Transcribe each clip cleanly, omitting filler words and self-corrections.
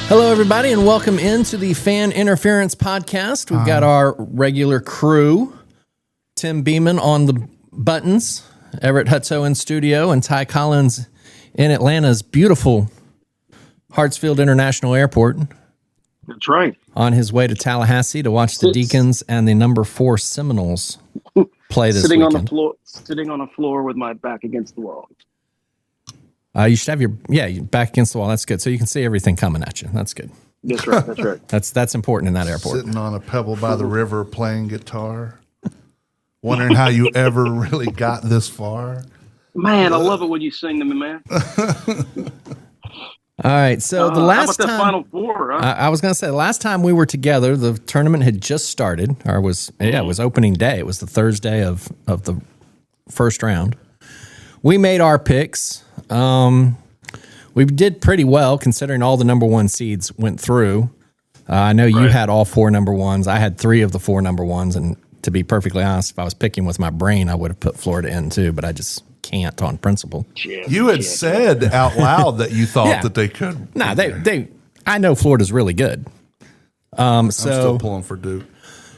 Hello, everybody, and welcome into the Fan Interference Podcast. We've got our regular crew, Tim Beeman on the buttons, Everett Hutto in studio, and Ty Collins in Atlanta's beautiful Hartsfield International Airport. That's right. On his way to Tallahassee to watch the Deacons and the number 4 Seminoles play this sitting weekend. Sitting on a floor with my back against the wall. You should have your back against the wall. That's good. So you can see everything coming at you. That's good. That's right. That's right. That's important in that airport. Sitting on a pebble by the river playing guitar. Wondering how you ever really got this far. Man, I love it when you sing to me, man. All right. So the last how about time, that Final Four, huh? I was going to say, the last time we were together, the tournament had just started. It was opening day. It was the Thursday of the first round. We made our picks. We did pretty well considering all the number 1 seeds went through. I know you had all 4 number 1s. I had 3 of the 4 number 1s. And to be perfectly honest, if I was picking with my brain, I would have put Florida in too, but I just can't on principle. You had said out loud that you thought that they could. No, I know Florida's really good. I'm still pulling for Duke.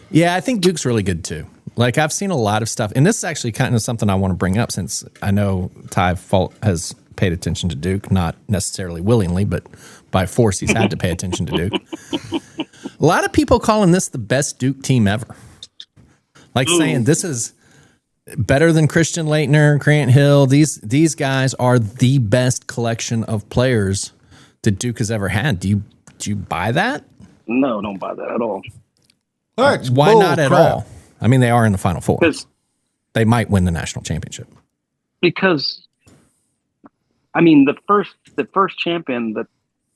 Yeah, I think Duke's really good too. Like, I've seen a lot of stuff, and this is actually kind of something I want to bring up since I know Ty Fault has paid attention to Duke, not necessarily willingly, but by force he's had to pay attention to Duke. A lot of people calling this the best Duke team ever. Like saying this is better than Christian Laettner, Grant Hill. These guys are the best collection of players that Duke has ever had. Do you buy that? No, don't buy that at all. Why not at all? I mean, they are in the Final Four. They might win the national championship. Because, I mean, the first champion that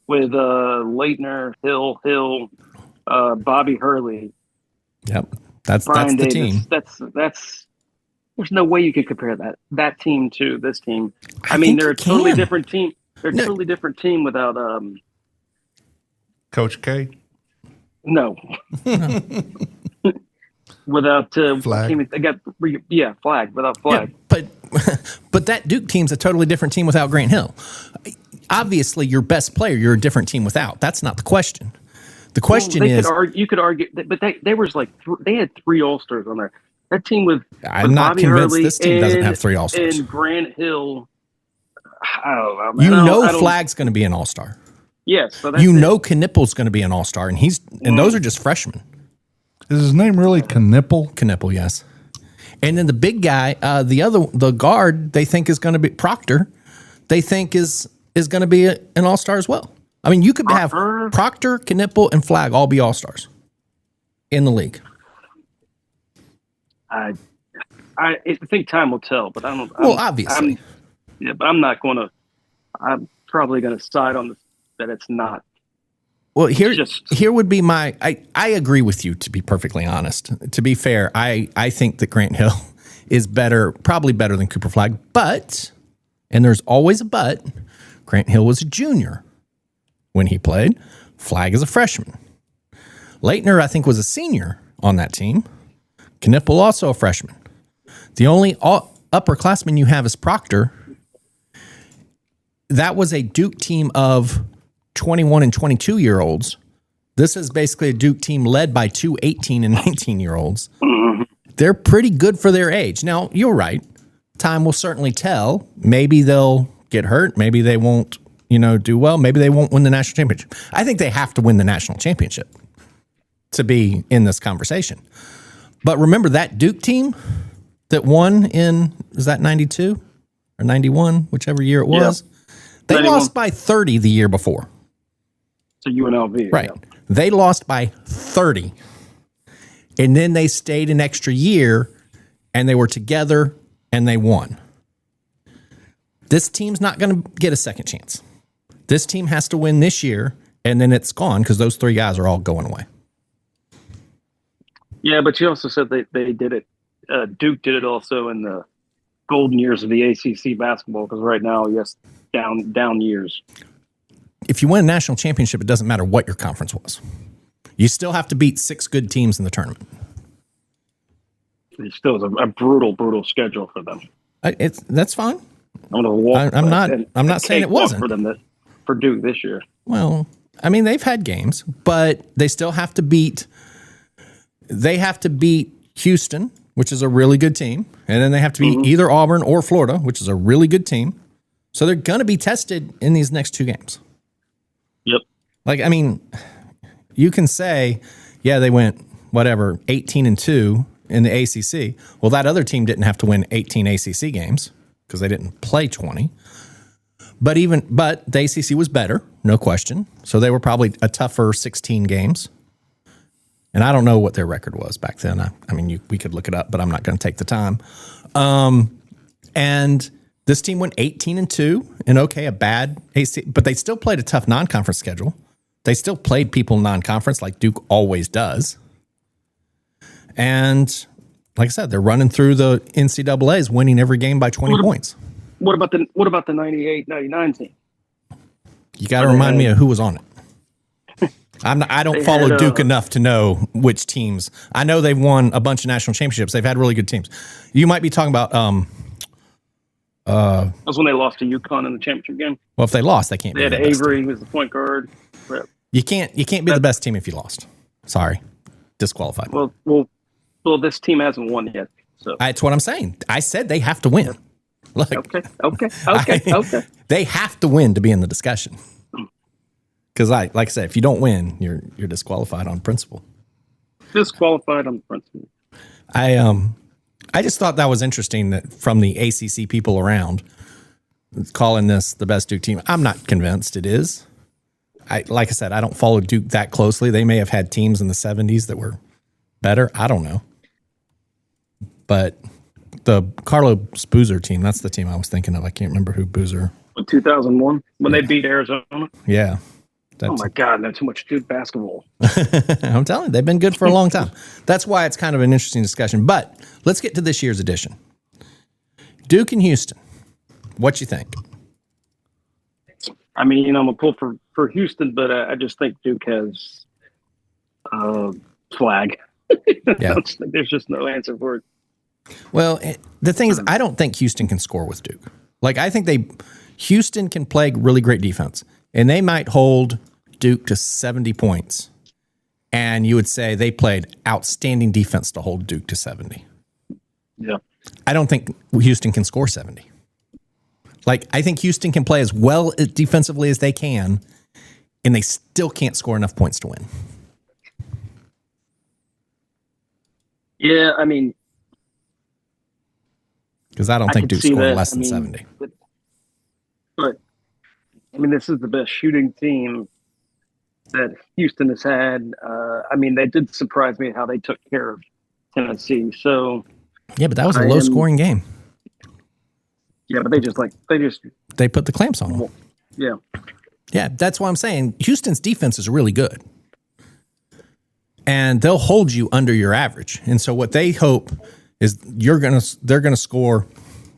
with Laettner, Hill, Bobby Hurley. Yep, that's Brian the Davis, team. That's. There's no way you could compare that team to this team. I mean, they're a totally different team. They're a totally different team without Coach K. No. Without Flag. Flag. Without Flag. Yeah, but that Duke team's a totally different team without Grant Hill. Obviously, your best player, you're a different team without. That's not the question. The question is, you could argue, but they was like they had 3 All-Stars on there. That team with I'm not Bobby convinced Hurley this team doesn't have 3 All-Stars. And Grant Hill. I don't know. Flag's going to be an All-Star. Yes, so Knippel's going to be an All-Star, and those are just freshmen. Is his name really Knipple? Knipple, yes. And then the big guy, the guard, they think is going to be Proctor. They think is going to be an All-Star as well. I mean, you could have Proctor, Knipple, and Flag all be All-Stars in the league. I think time will tell, but I don't. Obviously, but I'm not going to. I'm probably going to side on that it's not. Well, here would be my. I agree with you, to be perfectly honest. To be fair, I think that Grant Hill is probably better than Cooper Flag, but, and there's always a but, Grant Hill was a junior when he played. Flag is a freshman. Laettner, I think, was a senior on that team. Knipple also a freshman. The only upperclassman you have is Proctor. That was a Duke team of 21 and 22-year-olds. This is basically a Duke team led by 2 18 and 19-year-olds. They're pretty good for their age. Now, you're right. Time will certainly tell. Maybe they'll get hurt. Maybe they won't, do well. Maybe they won't win the national championship. I think they have to win the national championship to be in this conversation. But remember that Duke team that won is that 92 or 91, whichever year it was? Yeah. They 91. Lost by 30 the year before. So UNLV. Right. Yeah. They lost by 30. And then they stayed an extra year, and they were together, and they won. This team's not going to get a second chance. This team has to win this year, and then it's gone because those 3 guys are all going away. Yeah, but you also said they did it. Duke did it also in the golden years of the ACC basketball because right now, yes, down years. If you win a national championship, it doesn't matter what your conference was. You still have to beat 6 good teams in the tournament. It still is a brutal schedule for them. That's fine. I'm going to walk. I'm not saying it wasn't for them for Duke this year. Well, I mean, they've had games, but they still have to beat. They have to beat Houston, which is a really good team, and then they have to beat either Auburn or Florida, which is a really good team. So they're going to be tested in these next two games. Yep. Like, I mean, you can say, yeah, they went 18-2 in the ACC. Well, that other team didn't have to win 18 ACC games because they didn't play 20. But the ACC was better, no question. So they were probably a tougher 16 games. And I don't know what their record was back then. I mean, we could look it up, but I'm not going to take the time. And this team went 18-2, and okay, a bad ACC, but they still played a tough non-conference schedule. They still played people in non-conference like Duke always does. And like I said, they're running through the NCAAs, winning every game by 20 points. What about the 98-99 team? You got to remind me of who was on it. I don't follow Duke enough to know which teams. I know they've won a bunch of national championships. They've had really good teams. You might be talking about. That was when they lost to UConn in the championship game. Well, if they lost, they can't. They had Avery, who was the point guard. You can't be the best team if you lost. Sorry, disqualified. Well, this team hasn't won yet. So that's what I'm saying. I said they have to win. Look, okay. They have to win to be in the discussion. Because like I said, if you don't win, you're disqualified on principle. Disqualified on principle. I just thought that was interesting that from the ACC people around calling this the best Duke team. I'm not convinced it is. Like I said, I don't follow Duke that closely. They may have had teams in the 70s that were better. I don't know. But the Carlos Boozer team, that's the team I was thinking of. I can't remember who Boozer. 2001 when they beat Arizona. Yeah. Oh my God, that's too much Duke basketball. I'm telling you, they've been good for a long time. That's why it's kind of an interesting discussion. But let's get to this year's edition. Duke and Houston. What you think? I mean, I'm a pull for Houston, but I just think Duke has flag. Yeah. There's just no answer for it. Well, the thing is, I don't think Houston can score with Duke. Like, I think Houston can play really great defense, and they might hold Duke to 70 points. And you would say they played outstanding defense to hold Duke to 70. Yeah. I don't think Houston can score 70. Like, I think Houston can play as well defensively as they can, and they still can't score enough points to win. Yeah, I mean, because I don't think Duke's scoring less than 70. But I mean, this is the best shooting team that Houston has had. I mean, they did surprise me how they took care of Tennessee. So yeah, but that was a low scoring game. Yeah, but they put the clamps on them. Yeah. Yeah, that's why I'm saying Houston's defense is really good. And they'll hold you under your average. And so what they hope is they're going to score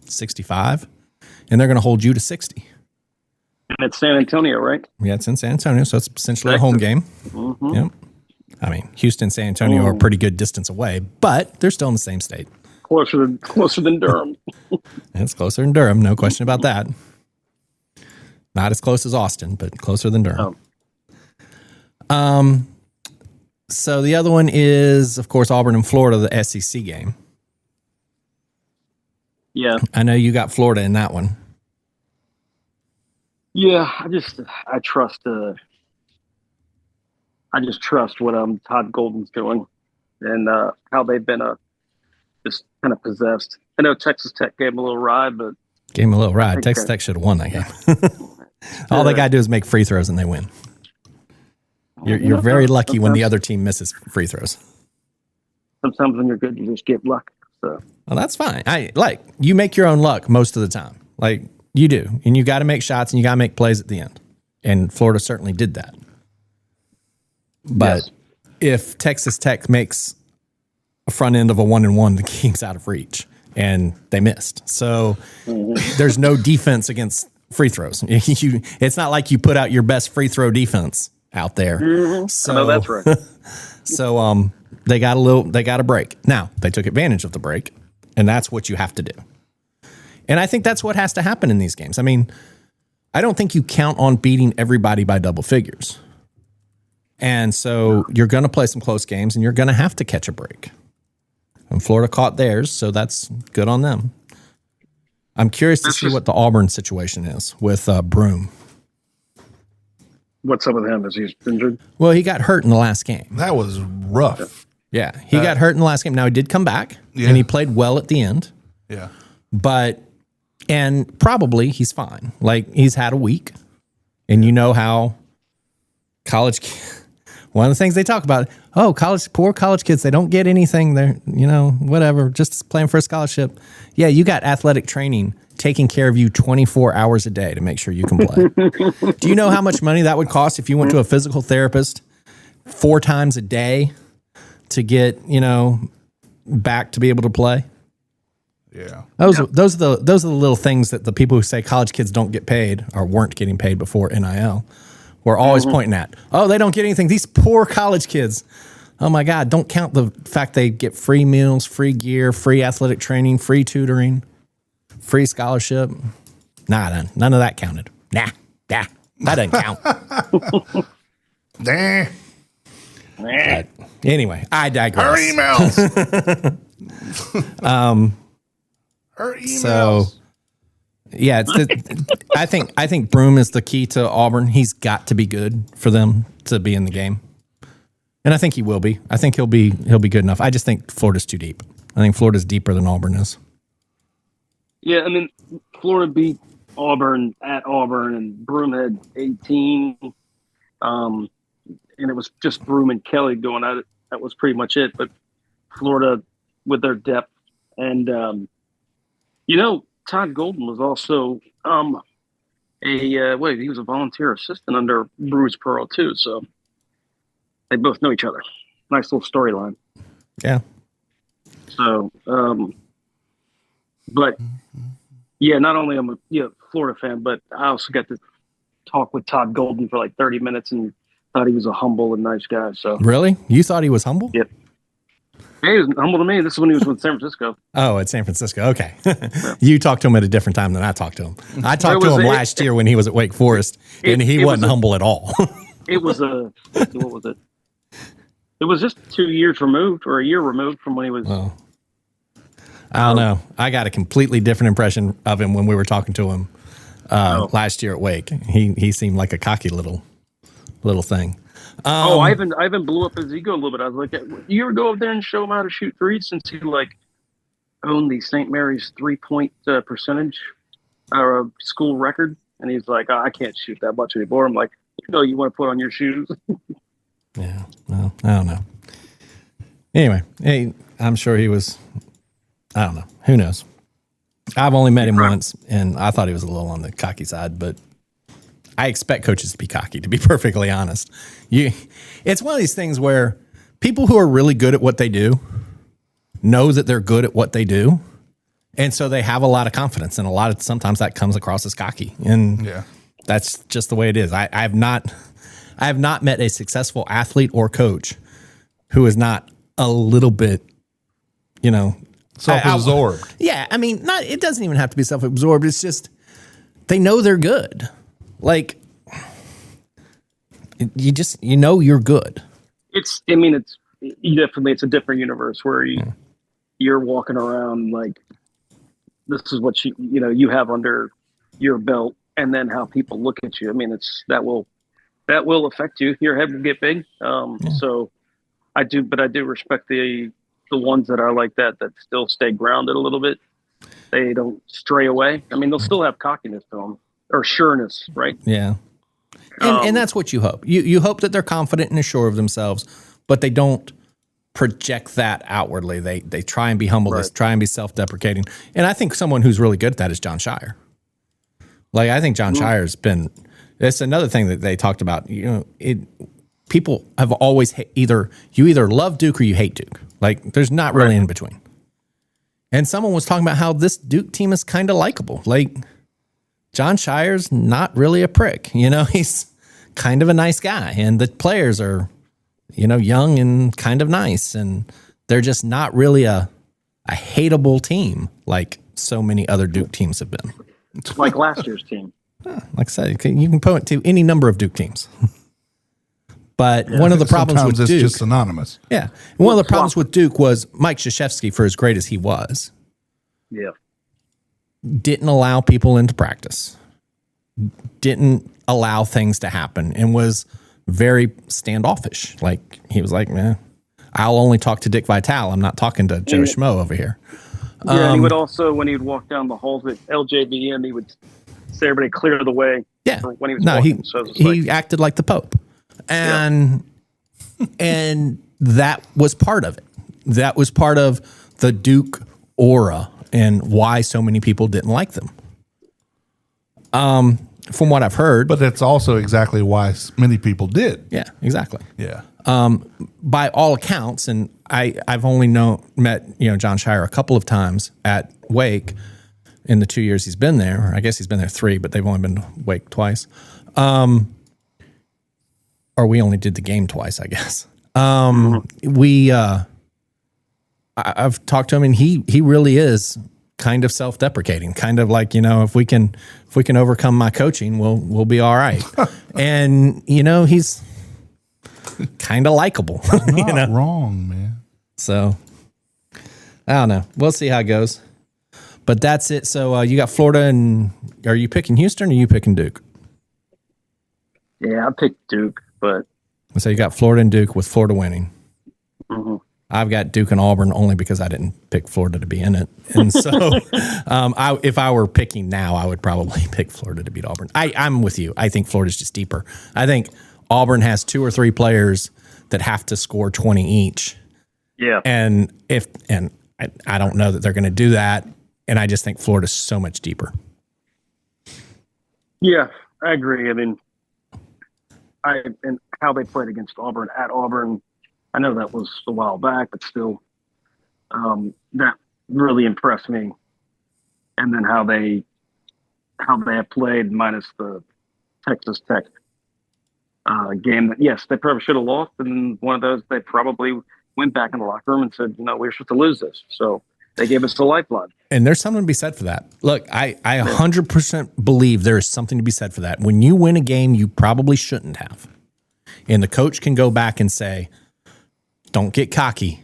65 and they're going to hold you to 60. And it's San Antonio, right? Yeah, it's in San Antonio, so it's essentially a home game. Mm-hmm. Yep. I mean, Houston and San Antonio are a pretty good distance away, but they're still in the same state. Closer than Durham. It's closer than Durham, no question about that. Not as close as Austin, but closer than Durham. So the other one is, of course, Auburn and Florida, the SEC game. Yeah. I know you got Florida in that one. Yeah, I trust what Todd Golden's doing and how they've been just kind of possessed. I know Texas Tech gave him a little ride, but Texas Tech should have won that game. All they got to do is make free throws and they win. You're very lucky when the other team misses free throws. Sometimes when you're good, you just get luck. So. Well, that's fine. You make your own luck most of the time. Like you do, and you got to make shots and you got to make plays at the end. And Florida certainly did that. But if Texas Tech makes a front end of a 1-and-1, the game's out of reach, and they missed. So there's no defense against free throws. It's not like you put out your best free throw defense out there. Mm-hmm. So that's right. So they got a break. Now they took advantage of the break, and that's what you have to do. And I think that's what has to happen in these games. I mean, I don't think you count on beating everybody by double figures. And so you're going to play some close games, and you're going to have to catch a break. And Florida caught theirs, so that's good on them. I'm curious to see what the Auburn situation is with Broom. What's up with him? Is he injured? Well, he got hurt in the last game. That was rough. Yeah, he got hurt in the last game. Now, he did come back, and he played well at the end. Yeah. And probably he's fine. Like, he's had a week, and you know how college one of the things they talk about, poor college kids, they don't get anything. They're, whatever, just playing for a scholarship. Yeah, you got athletic training taking care of you 24 hours a day to make sure you can play. Do you know how much money that would cost if you went to a physical therapist 4 times a day to get, back to be able to play? Yeah. Those are the little things that the people who say college kids don't get paid or weren't getting paid before NIL we're always pointing at. Oh, they don't get anything. These poor college kids. Oh my God, don't count the fact they get free meals, free gear, free athletic training, free tutoring, free scholarship. Nah, none of that counted. Nah, that doesn't count. But anyway, I digress. Her emails. Her emails. So, yeah, I think Broom is the key to Auburn. He's got to be good for them to be in the game, and I think he will be. I think he'll be good enough. I just think Florida's too deep. I think Florida's deeper than Auburn is. Yeah, I mean, Florida beat Auburn at Auburn, and Broom had 18, and it was just Broom and Kelly going at it. That was pretty much it. But Florida, with their depth, and Todd Golden was also he was a volunteer assistant under Bruce Pearl too. So they both know each other. Nice little storyline. Yeah. So, but yeah, not only am I a Florida fan, but I also got to talk with Todd Golden for like 30 minutes and thought he was a humble and nice guy. So really, you thought he was humble? Yep. Yeah, he was humble to me. This is when he was with San Francisco. Oh, at San Francisco. Okay. You talked to him at a different time than I talked to him. I talked to him last year when he was at Wake Forest, and he wasn't humble at all. It was what was it? It was just 2 years removed or a year removed from when he was. Oh. I don't know. I got a completely different impression of him when we were talking to him last year at Wake. He seemed like a cocky little thing. Ivan blew up his ego a little bit. I was like, you ever go up there and show him how to shoot threes since he owned the St. Mary's 3-point percentage school record? And he's like, I can't shoot that much anymore. I'm like, you want to put on your shoes? Yeah, well, I don't know. Anyway, hey, I'm sure he was, I don't know. Who knows? I've only met him once, and I thought he was a little on the cocky side, but I expect coaches to be cocky, to be perfectly honest. It's one of these things where people who are really good at what they do know that they're good at what they do, and so they have a lot of confidence, and sometimes that comes across as cocky, and that's just the way it is. I have not met a successful athlete or coach who is not a little bit, self-absorbed. I mean, it doesn't even have to be self-absorbed. It's just they know they're good. Like, you're good. It's a different universe where you're walking around like this is what you have under your belt, and then how people look at you. I mean, that will affect you. Your head will get big. So I do respect the ones that are like that still stay grounded a little bit. They don't stray away. I mean, they'll still have cockiness to them. Or sureness, right? Yeah. And that's what you hope. You hope that they're confident and assured of themselves, but they don't project that outwardly. They try and be humble. Right. They try and be self-deprecating. And I think someone who's really good at that is John Shire. Like, I think John Shire's been – it's another thing that they talked about. People have always you either love Duke or you hate Duke. Like, there's not really in between. And someone was talking about how this Duke team is kind of likable. Like – John Shire's not really a prick. He's kind of a nice guy. And the players are, young and kind of nice. And they're just not really a hateable team like so many other Duke teams have been. Like last year's team. Like I said, you can point to any number of Duke teams. But one of the problems Sometimes with it's Duke, just synonymous. yeah, one of the problems with Duke was Mike Krzyzewski, for as great as he was, Yeah. didn't allow people into practice, didn't allow things to happen, and was very standoffish. Like, he was like, man, I'll only talk to Dick Vitale. I'm not talking to Joe Schmo over here. Yeah, and he would also, when he would walk down the halls at LJVM, he would say, everybody clear the way. Yeah. For when he was walking. He acted like the Pope. And that was part of it. That was part of the Duke aura and why so many people didn't like them. From what I've heard. But that's also exactly why many people did. Yeah, exactly. Yeah. By all accounts, and I've only met John Shire a couple of times at Wake in the 2 years he's been there. Or I guess he's been there 3, but they've only been to Wake twice. Or we only did the game twice, I guess. I've talked to him, and he really is kind of self-deprecating, kind of like, if we can overcome my coaching, we'll be all right. And he's kind of likable. Not wrong, man. So I don't know. We'll see how it goes. But that's it. So you got Florida, and are you picking Houston or are you picking Duke? Yeah, I picked Duke, but So you got Florida and Duke, with Florida winning. mm-hmm. I've got Duke and Auburn only because I didn't pick Florida to be in it. And so if I were picking now, I would probably pick Florida to beat Auburn. I'm with you. I think Florida's just deeper. I think Auburn has 2 or 3 players that have to score 20 each. Yeah. And I don't know that they're going to do that. And I just think Florida's so much deeper. Yeah, I agree. I mean, and how they played against Auburn at Auburn, I know that was a while back, but still, that really impressed me. And then how they have played, minus the Texas Tech game that, yes, they probably should have lost. And one of those, they probably went back in the locker room and said, we were supposed to lose this. So they gave us a lifeline. And there's something to be said for that. Look, I 100% believe there is something to be said for that. When you win a game you probably shouldn't have, and the coach can go back and say, don't get cocky.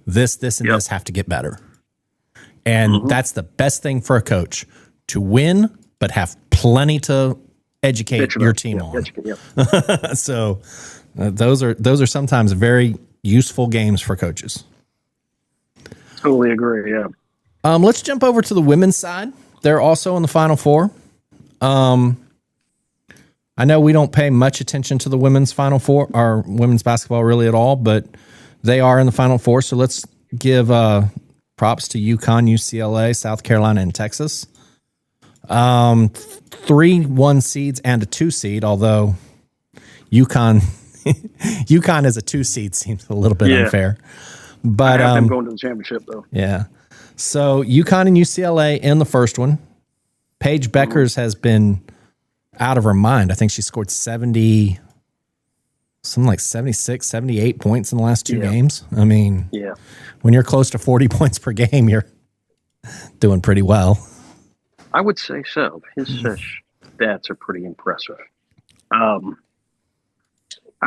This, and this have to get better. And that's the best thing for a coach, to win, but have plenty to educate your team on. So those are sometimes very useful games for coaches. Totally agree. Yeah. Let's jump over to the women's side. They're also in the Final Four. I know we don't pay much attention to the women's Final Four or women's basketball really at all, but they are in the Final Four. So let's give props to UConn, UCLA, South Carolina, and Texas. 3 1 seeds and a 2 seed, although UConn as a 2 seed seems a little bit unfair. But I have them going to the championship, though. Yeah. So UConn and UCLA in the first one. Paige Beckers has been out of her mind. I think she scored 70, something like 76, 78 points in the last 2 games. I mean, when you're close to 40 points per game, you're doing pretty well. I would say so. His stats are pretty impressive. I'm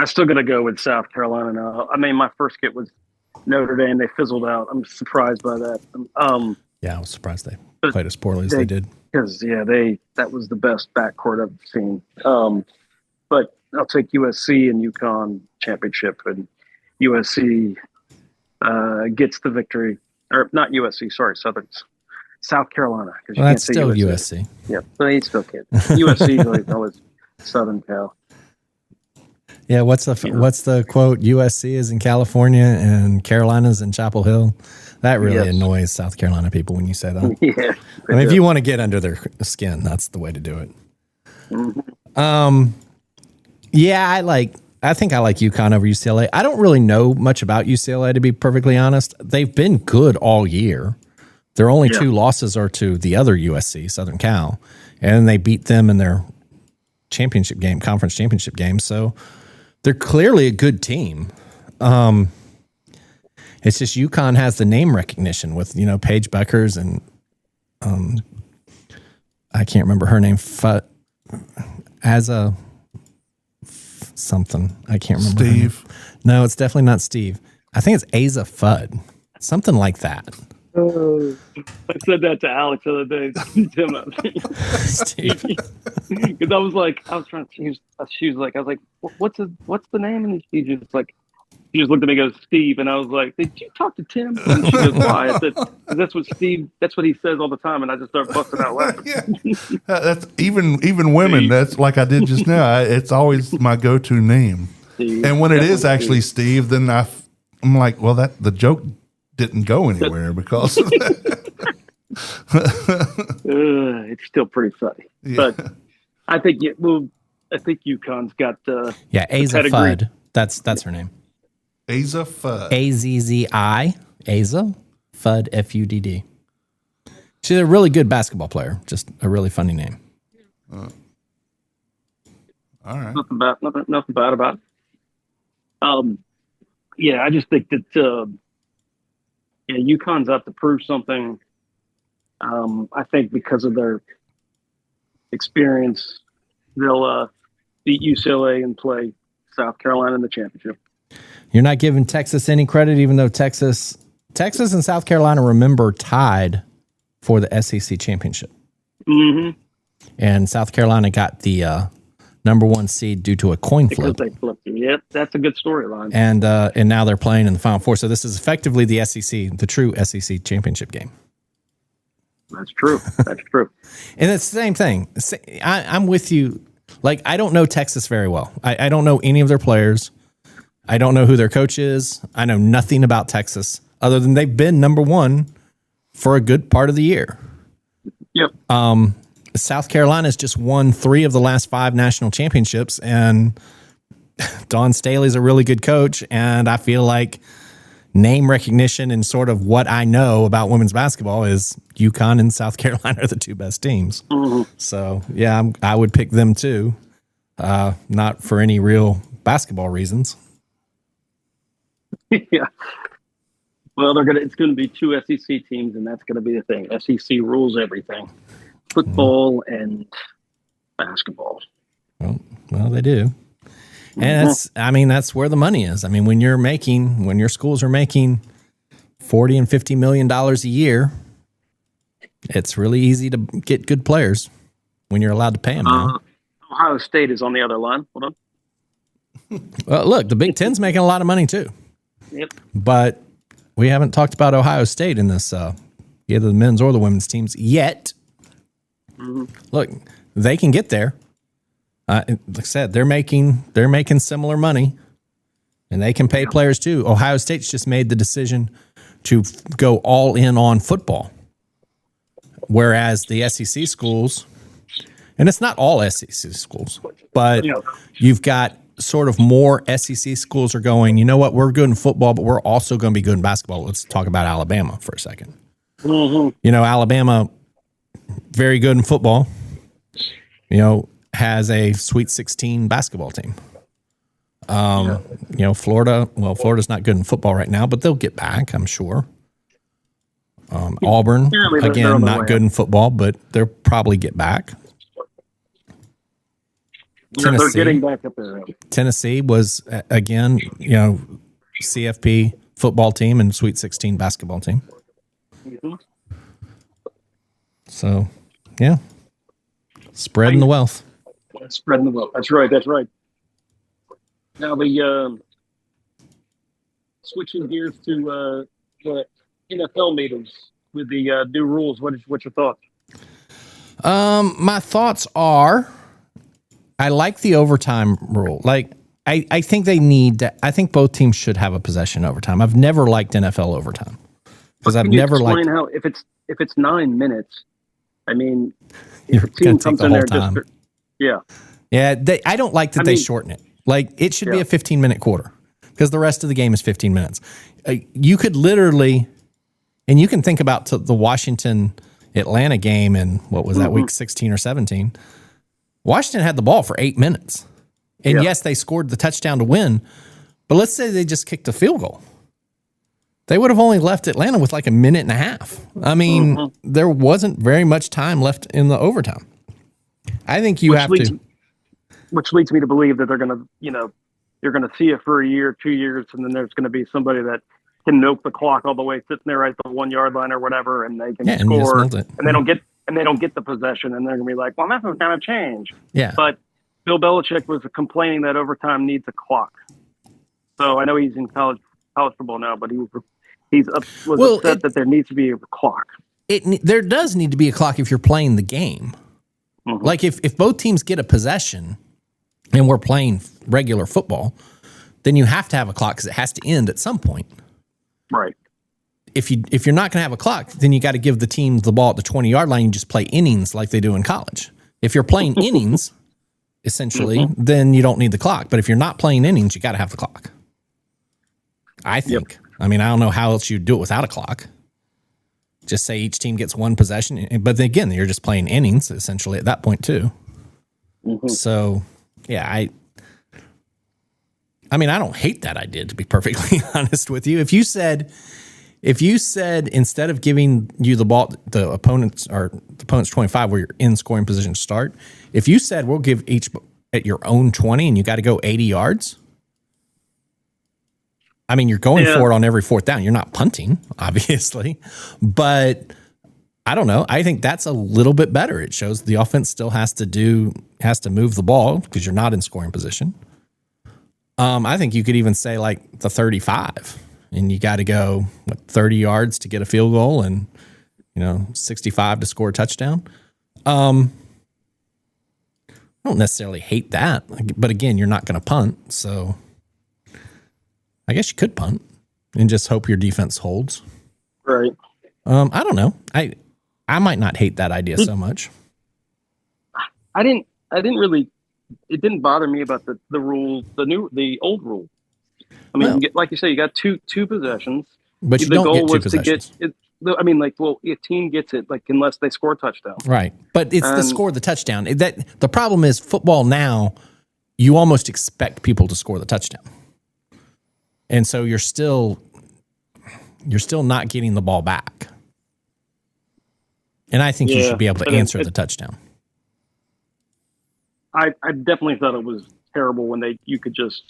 still going to go with South Carolina now. I mean, my first get was Notre Dame. They fizzled out. I'm surprised by that. Yeah, I was surprised they played as poorly as they did. Because, that was the best backcourt I've seen. But I'll take USC and UConn championship, and USC gets the victory. Or not USC, sorry, South Carolina. Well, that's still USC. Yeah, but he still can't. USC always Southern Cal. Yeah, what's the quote? USC is in California and Carolina's in Chapel Hill. That really annoys South Carolina people when you say that. Yeah, I mean, if you want to get under their skin, that's the way to do it. Mm-hmm. I think I like UConn over UCLA. I don't really know much about UCLA, to be perfectly honest. They've been good all year. Their only 2 losses are to the other USC, Southern Cal, and they beat them in their conference championship game. So they're clearly a good team. It's just UConn has the name recognition with, Paige Beckers and I can't remember her name. something. I can't remember. Steve. No, it's definitely not Steve. I think it's Asa Fudd. Something like that. I said that to Alex the other day. Steve. Because I was trying to choose. She was like, I was like, what's the name? And she just looked at me and goes, Steve. And I was like, did you talk to Tim? And she goes, why? I said, that's what he says all the time. And I just start busting out laughing. Yeah. That's even women. That's like I did just now. It's always my go-to name. Steve. And when it is actually Steve, then I'm like, well, the joke didn't go anywhere because of that. It's still pretty funny. Yeah. But I think UConn's got Asa Fudd. That's her name. Asa Fudd. Azzi. Asa Fudd. Fudd. She's a really good basketball player. Just a really funny name. All right. nothing bad about it. Yeah, I just think that UConn's out to prove something. I think because of their experience, they'll beat UCLA and play South Carolina in the championship. You're not giving Texas any credit, even though Texas and South Carolina, remember, tied for the SEC championship. Mm-hmm. And South Carolina got the number 1 seed due to a coin flip. Because they flipped it. Yep, that's a good storyline. And now they're playing in the Final Four. So this is effectively the SEC, the true SEC championship game. That's true. That's true. And it's the same thing. I'm with you. Like, I don't know Texas very well. I don't know any of their players. I don't know who their coach is. I know nothing about Texas other than they've been number 1 for a good part of the year. Yep. South Carolina's just won 3 of the last 5 national championships, and Dawn Staley's a really good coach, and I feel like name recognition and sort of what I know about women's basketball is UConn and South Carolina are the 2 best teams. Mm-hmm. So, yeah, I would pick them too, not for any real basketball reasons. Yeah. Well, it's going to be 2 SEC teams, and that's going to be the thing. SEC rules everything. Football and basketball. Well, they do. And that's where the money is. I mean, when your schools are making $40 and $50 million a year, it's really easy to get good players when you're allowed to pay them. Ohio State is on the other line. Hold on. Well, look, the Big Ten's making a lot of money too. Yep. But we haven't talked about Ohio State in this, either the men's or the women's teams yet. Mm-hmm. Look, they can get there. Like I said, they're making similar money, and they can pay players too. Ohio State's just made the decision to go all in on football, whereas the SEC schools, and it's not all SEC schools, but you've got sort of more SEC schools are going, you know what, we're good in football, but we're also going to be good in basketball. Let's talk about Alabama for a second. Mm-hmm. Alabama, very good in football, has a Sweet 16 basketball team. Florida's not good in football right now, but they'll get back, I'm sure. Auburn, again, not good in football, but they'll probably get back. They're getting back up there. Tennessee was, again, CFP football team and Sweet 16 basketball team. Mm-hmm. So, yeah. Spreading the wealth. Spreading the wealth. That's right. Now, the switching gears to the NFL meetings with the new rules. What's your thoughts? My thoughts are, I like the overtime rule. Like, I think I think both teams should have a possession overtime. I've never liked NFL overtime because I've never liked how if it's 9 minutes. I mean, you're going to take the whole time. Yeah. I don't like that they shorten it. Like, it should be a 15-minute quarter because the rest of the game is 15 minutes. You could literally, and you can think about the Washington-Atlanta game in, what was that, week 16 or 17? Washington had the ball for 8 minutes. And yes, they scored the touchdown to win, but let's say they just kicked a field goal. They would have only left Atlanta with like a minute and a half. I mean, there wasn't very much time left in the overtime. I think you have to. which leads me to believe that they're going to, you're going to see it for a year, 2 years, and then there's going to be somebody that can milk the clock all the way, sitting there at the 1 yard line or whatever, and they can score, and they don't get the possession, and they're going to be like, well, that's kind of change. Yeah. But Bill Belichick was complaining that overtime needs a clock. So I know he's in college football now, but he's upset that there needs to be a clock. There does need to be a clock if you're playing the game. Mm-hmm. Like if both teams get a possession and we're playing regular football, then you have to have a clock because it has to end at some point. Right. If you're not going to have a clock, then you got to give the team the ball at the 20-yard line and just play innings like they do in college. If you're playing innings, essentially, then you don't need the clock. But if you're not playing innings, you got to have the clock. I think. Yep. I mean, I don't know how else you'd do it without a clock. Just say each team gets one possession. But then again, you're just playing innings, essentially, at that point, too. Mm-hmm. So, yeah, I mean, I don't hate that idea, to be perfectly honest with you. If you said instead of giving you the ball, the opponent's 25 where you're in scoring position to start, if you said we'll give each at your own 20 and you got to go 80 yards, I mean, you're going for it on every fourth down. You're not punting, obviously, but I don't know. I think that's a little bit better. It shows the offense still has to move the ball because you're not in scoring position. I think you could even say like the 35. And you got to go 30 yards to get a field goal and, 65 to score a touchdown. I don't necessarily hate that. But again, you're not going to punt. So I guess you could punt and just hope your defense holds. Right. I don't know. I might not hate that idea so much. I didn't really, it didn't bother me about the rules, the old rule. I mean, you get, like you say, you got two possessions. But you don't get two possessions. A team gets it, like, unless they score a touchdown. Right. But it's the score of the touchdown. The problem is football now, you almost expect people to score the touchdown. And so you're still not getting the ball back. And I think you should be able to answer the touchdown. I definitely thought it was terrible when you could just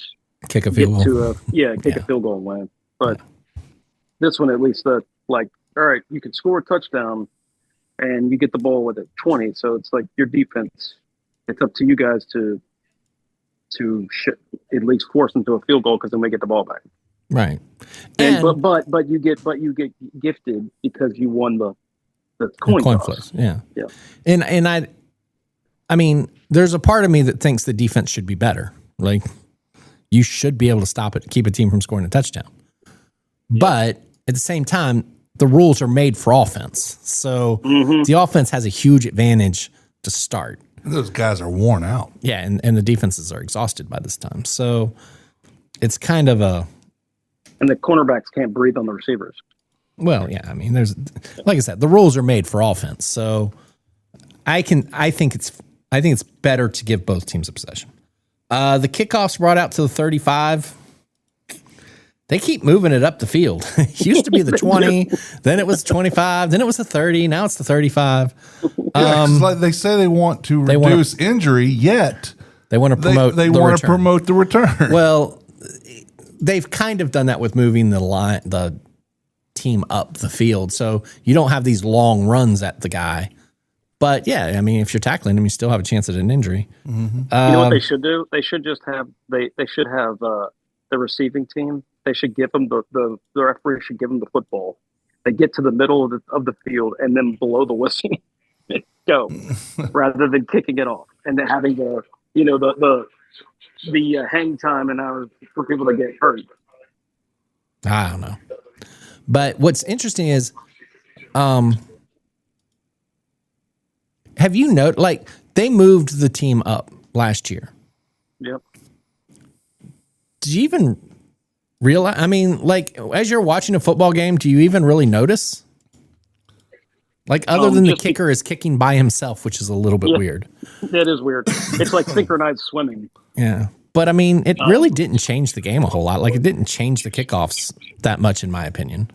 kick a field goal. A field goal and win. But this one, at least, all right, you can score a touchdown and you get the ball with it 20. So it's like your defense. It's up to you guys to at least force them to a field goal because then we get the ball back. Right. But you get gifted because you won the coin toss. Yeah. And I mean, there's a part of me that thinks the defense should be better. Like, you should be able to keep a team from scoring a touchdown. But at the same time, the rules are made for offense. So the offense has a huge advantage to start. Those guys are worn out. Yeah, and the defenses are exhausted by this time. So it's kind of and the cornerbacks can't breathe on the receivers. Well, yeah, I mean, there's, like I said, the rules are made for offense. So I think it's better to give both teams a possession. The kickoffs brought out to the 35. They keep moving it up the field. It used to be the 20, then it was 25, then it was the 30, now it's the 35. It's like they say they want to reduce injury, yet they want to promote the return. Well, they've kind of done that with moving the team up the field, so you don't have these long runs at the guy. But yeah, I mean, if you're tackling him, you still have a chance at an injury. Mm-hmm. You know what they should do? They should just have the receiving team. They should give them the referee should give them the football. They get to the middle of the field and then blow the whistle, go, rather than kicking it off and then having the hang time and hours for people to get hurt. I don't know, but what's interesting is, have you noticed, like, they moved the team up last year? Yep. Did you even realize? I mean, like, as you're watching a football game, do you even really notice? Like, other than the kicker is kicking by himself, which is a little bit weird. That is weird. It's like synchronized swimming. Yeah. But, I mean, it really didn't change the game a whole lot. Like, it didn't change the kickoffs that much, in my opinion.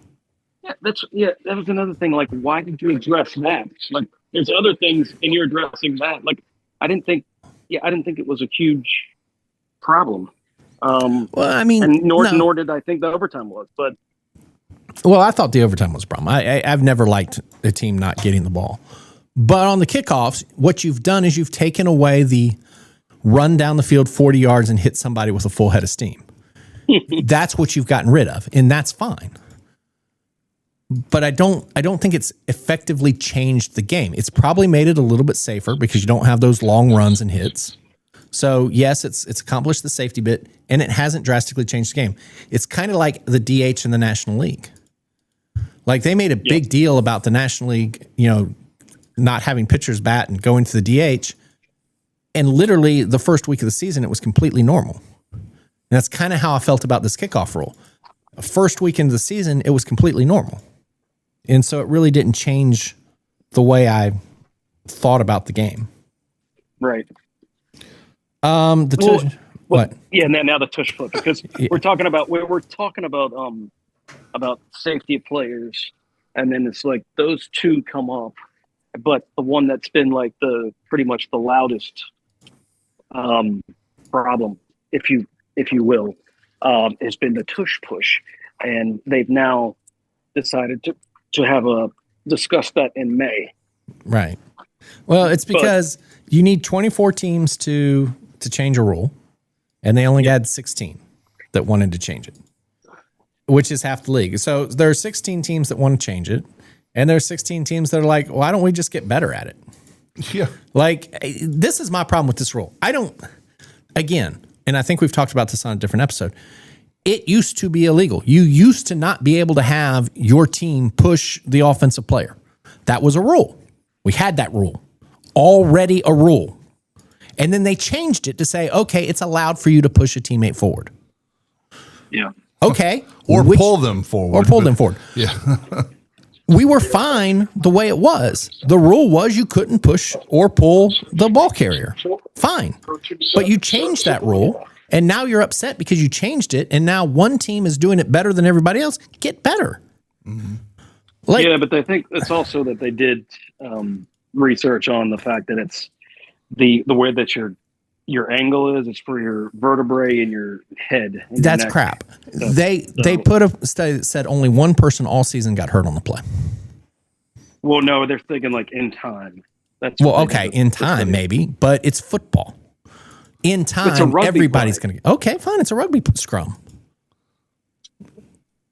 Yeah, that was another thing. Like, why did you address that? Like, there's other things, and you're addressing that. Like, I didn't think I didn't think it was a huge problem. Well, I mean, and nor did I think the overtime was. But well, I thought the overtime was a problem. I've never liked a team not getting the ball. But on the kickoffs, what you've done is you've taken away the run down the field 40 yards and hit somebody with a full head of steam. That's what you've gotten rid of, and that's fine. But I don't think it's effectively changed the game. It's probably made it a little bit safer because you don't have those long runs and hits. So yes, it's accomplished the safety bit, and it hasn't drastically changed the game. It's kind of like the DH in the National League. Like they made a big deal about the National League, not having pitchers bat and going to the DH. And literally the first week of the season, it was completely normal. And that's kind of how I felt about this kickoff rule. First week into the season, it was completely normal. And so it really didn't change the way I thought about the game. Right. What? Yeah, now the tush flip, because we're talking about about safety of players, and then it's like those two come up, but the one that's been like pretty much the loudest problem, if you will, has been the tush push, and they've now decided to discuss that in May. Right. Well, it's because you need 24 teams to change a rule, and they only had 16 that wanted to change it, which is half the league. So there are 16 teams that want to change it, and there are 16 teams that are like, why don't we just get better at it? Yeah. Like, this is my problem with this rule. Again, and I think we've talked about this on a different episode, it used to be illegal. You used to not be able to have your team push the offensive player. That was a rule. We had that rule. Already a rule. And then they changed it to say, okay, it's allowed for you to push a teammate forward. Yeah. Okay. Or pull them forward. Yeah. We were fine the way it was. The rule was you couldn't push or pull the ball carrier. Fine. But you changed that rule, and now you're upset because you changed it, and now one team is doing it better than everybody else. Get better. Mm-hmm. But I think it's also that they did research on the fact that it's the way that your angle is for your vertebrae and your head. And that's your neck. Crap. They put a study that said only one person all season got hurt on the play. Well, no, they're thinking like in time. In time maybe, but it's football. In time, everybody's going to get. Okay, fine. It's a rugby scrum.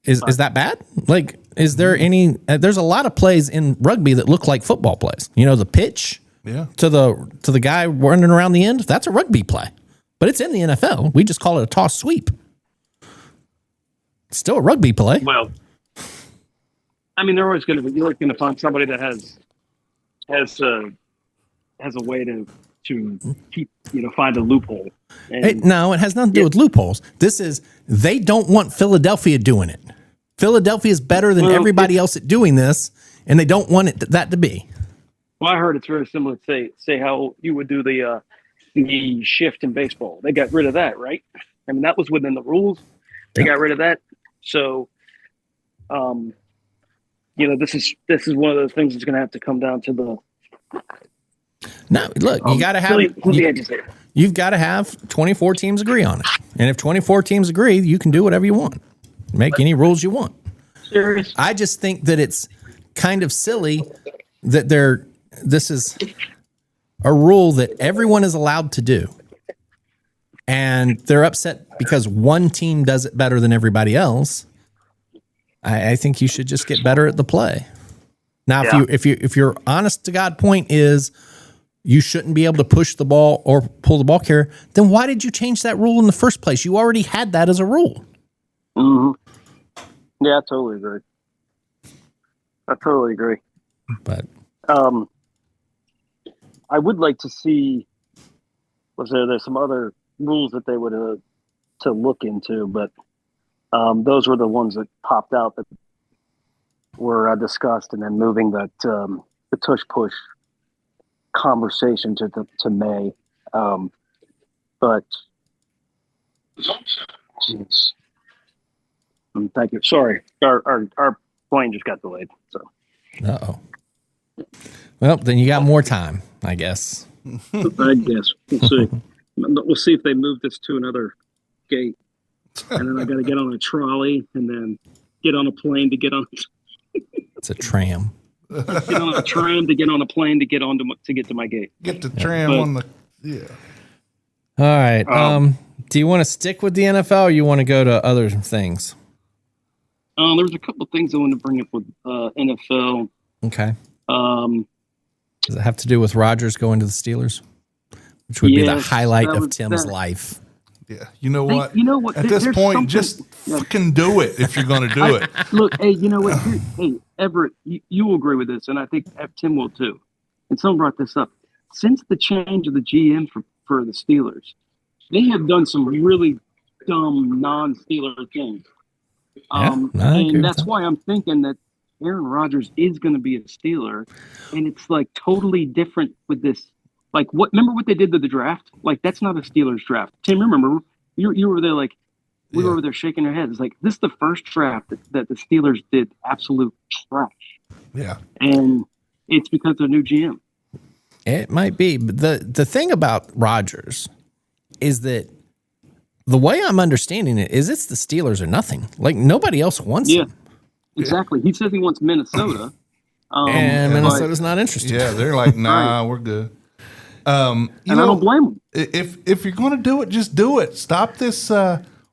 Is that bad? Like, is there any? There's a lot of plays in rugby that look like football plays. The pitch. Yeah. To the guy running around the end, that's a rugby play. But it's in the NFL. We just call it a toss sweep. It's still a rugby play. Well, I mean, you're always going to find somebody that has a way to keep find a loophole. No, it has nothing to do with loopholes. They don't want Philadelphia doing it. Philadelphia is better than everybody else at doing this, and they don't want that to be. Well, I heard it's very similar to say how you would do the shift in baseball. They got rid of that, right? I mean, that was within the rules. They got rid of that. So, this is one of those things that's going to have to come down to the. No, look, you got to have. You've got to have 24 teams agree on it, and if 24 teams agree, you can do whatever you want, make any rules you want. Serious? I just think that it's kind of silly that this is a rule that everyone is allowed to do. And they're upset because one team does it better than everybody else. I think you should just get better at the play. Now, if your honest to God point is you shouldn't be able to push the ball or pull the ball carrier, then why did you change that rule in the first place? You already had that as a rule. Mm-hmm. Yeah, I totally agree. But I would like to see. There's some other rules that they would to look into, but those were the ones that popped out that were discussed, and then moving that the tush push conversation to May. But geez. Thank you. Sorry, our plane just got delayed. So. Uh-oh. Well, then you got more time, I guess. I guess we'll see. We'll see if they move this to another gate, and then I got to get on a trolley and then get on a plane to get on. It's a tram. Get on a tram to get on a plane to get to my gate. Get the tram on the All right. Do you want to stick with the NFL or you want to go to other things? There's a couple of things I want to bring up with NFL. Okay. Does it have to do with Rodgers going to the Steelers? Which would be the highlight of Tim's life. Yeah. You know what? You know what? At this point, just fucking do it if you're going to do it. Look, hey, you know what? Hey, Everett, you will agree with this, and I think Tim will too. And someone brought this up. Since the change of the GM for the Steelers, they have done some really dumb non-Steeler things. And that's why I'm thinking that Aaron Rodgers is going to be a Steeler, and it's like totally different with this. Like, remember what they did to the draft? Like, that's not a Steelers draft. Tim, remember you were there, like we were over there shaking our heads. It's like this is the first draft that the Steelers did absolute trash. Yeah, and it's because of new GM. It might be, but the thing about Rodgers is that the way I'm understanding it is it's the Steelers or nothing. Like nobody else wants him. Exactly. He says he wants Minnesota. And Minnesota's not interested. Yeah, they're like, nah, we're good. I don't blame them. If you're going to do it, just do it. Stop this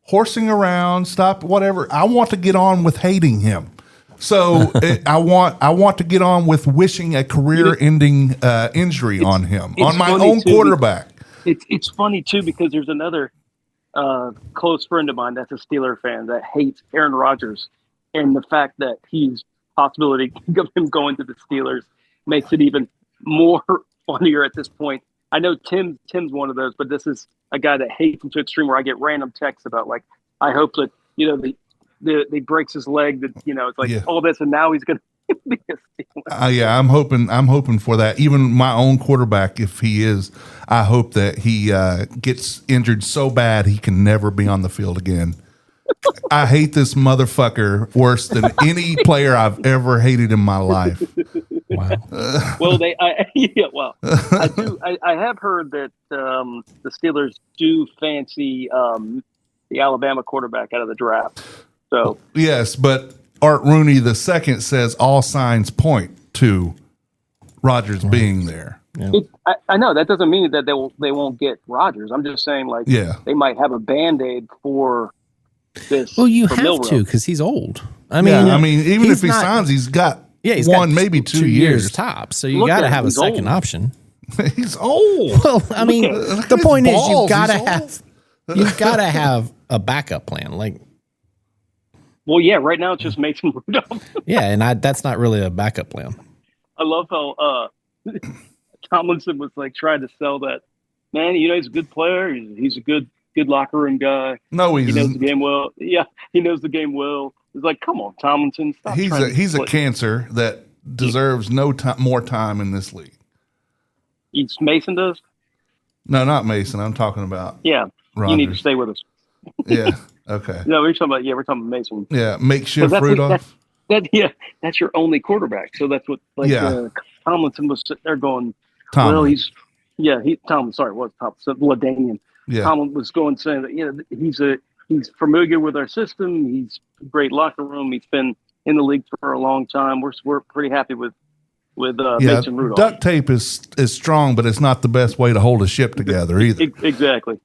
horsing around. Stop whatever. I want to get on with hating him. So I want to get on with wishing a career-ending injury on him, on my own quarterback. It's funny too because there's another close friend of mine that's a Steeler fan that hates Aaron Rodgers, and the fact that he's possibility of him going to the Steelers makes it even more funnier at this point. I know Tim's one of those, but this is a guy that hates him to extreme where I get random texts about like, I hope that, he breaks his leg, that, it's like all this, and now he's going to be a Steeler. Yeah, I'm hoping for that. Even my own quarterback, if he is, I hope that he gets injured so bad he can never be on the field again. I hate this motherfucker worse than any player I've ever hated in my life. Wow. I do. I have heard that the Steelers do fancy the Alabama quarterback out of the draft. So yes, but Art Rooney II says all signs point to Rodgers being there. Yeah. I know that doesn't mean that they won't get Rodgers. I'm just saying they might have a Band-Aid for this. Well, you have Milrow. to because he's old. Even if he signs, he's got maybe 2 years tops. So you got to have a second option. He's old. Well, the point is you've got to have a backup plan. Like, well, yeah. Right now it's just Mason Rudolph. Yeah, and that's not really a backup plan. I love how Tomlinson was like trying to sell that. Man, he's a good player. He's a good locker room guy. No, he knows the game well. Yeah, he knows the game well. It's like, come on, Tomlinson. Stop. He's a cancer that deserves more time in this league. Mason does? No, not Mason. I'm talking about Rodgers. You need to stay with us. Yeah. Okay. No, we're talking about Mason. Yeah, makeshift Rudolph. That's your only quarterback. So that's what Tomlinson was sitting there going. Tomlin. LaDainian. Yeah. Tomlin was going saying that he's familiar with our system. He's a great locker room. He's been in the league for a long time. We're pretty happy with Mason Rudolph. Duct tape is strong, but it's not the best way to hold a ship together either. Exactly.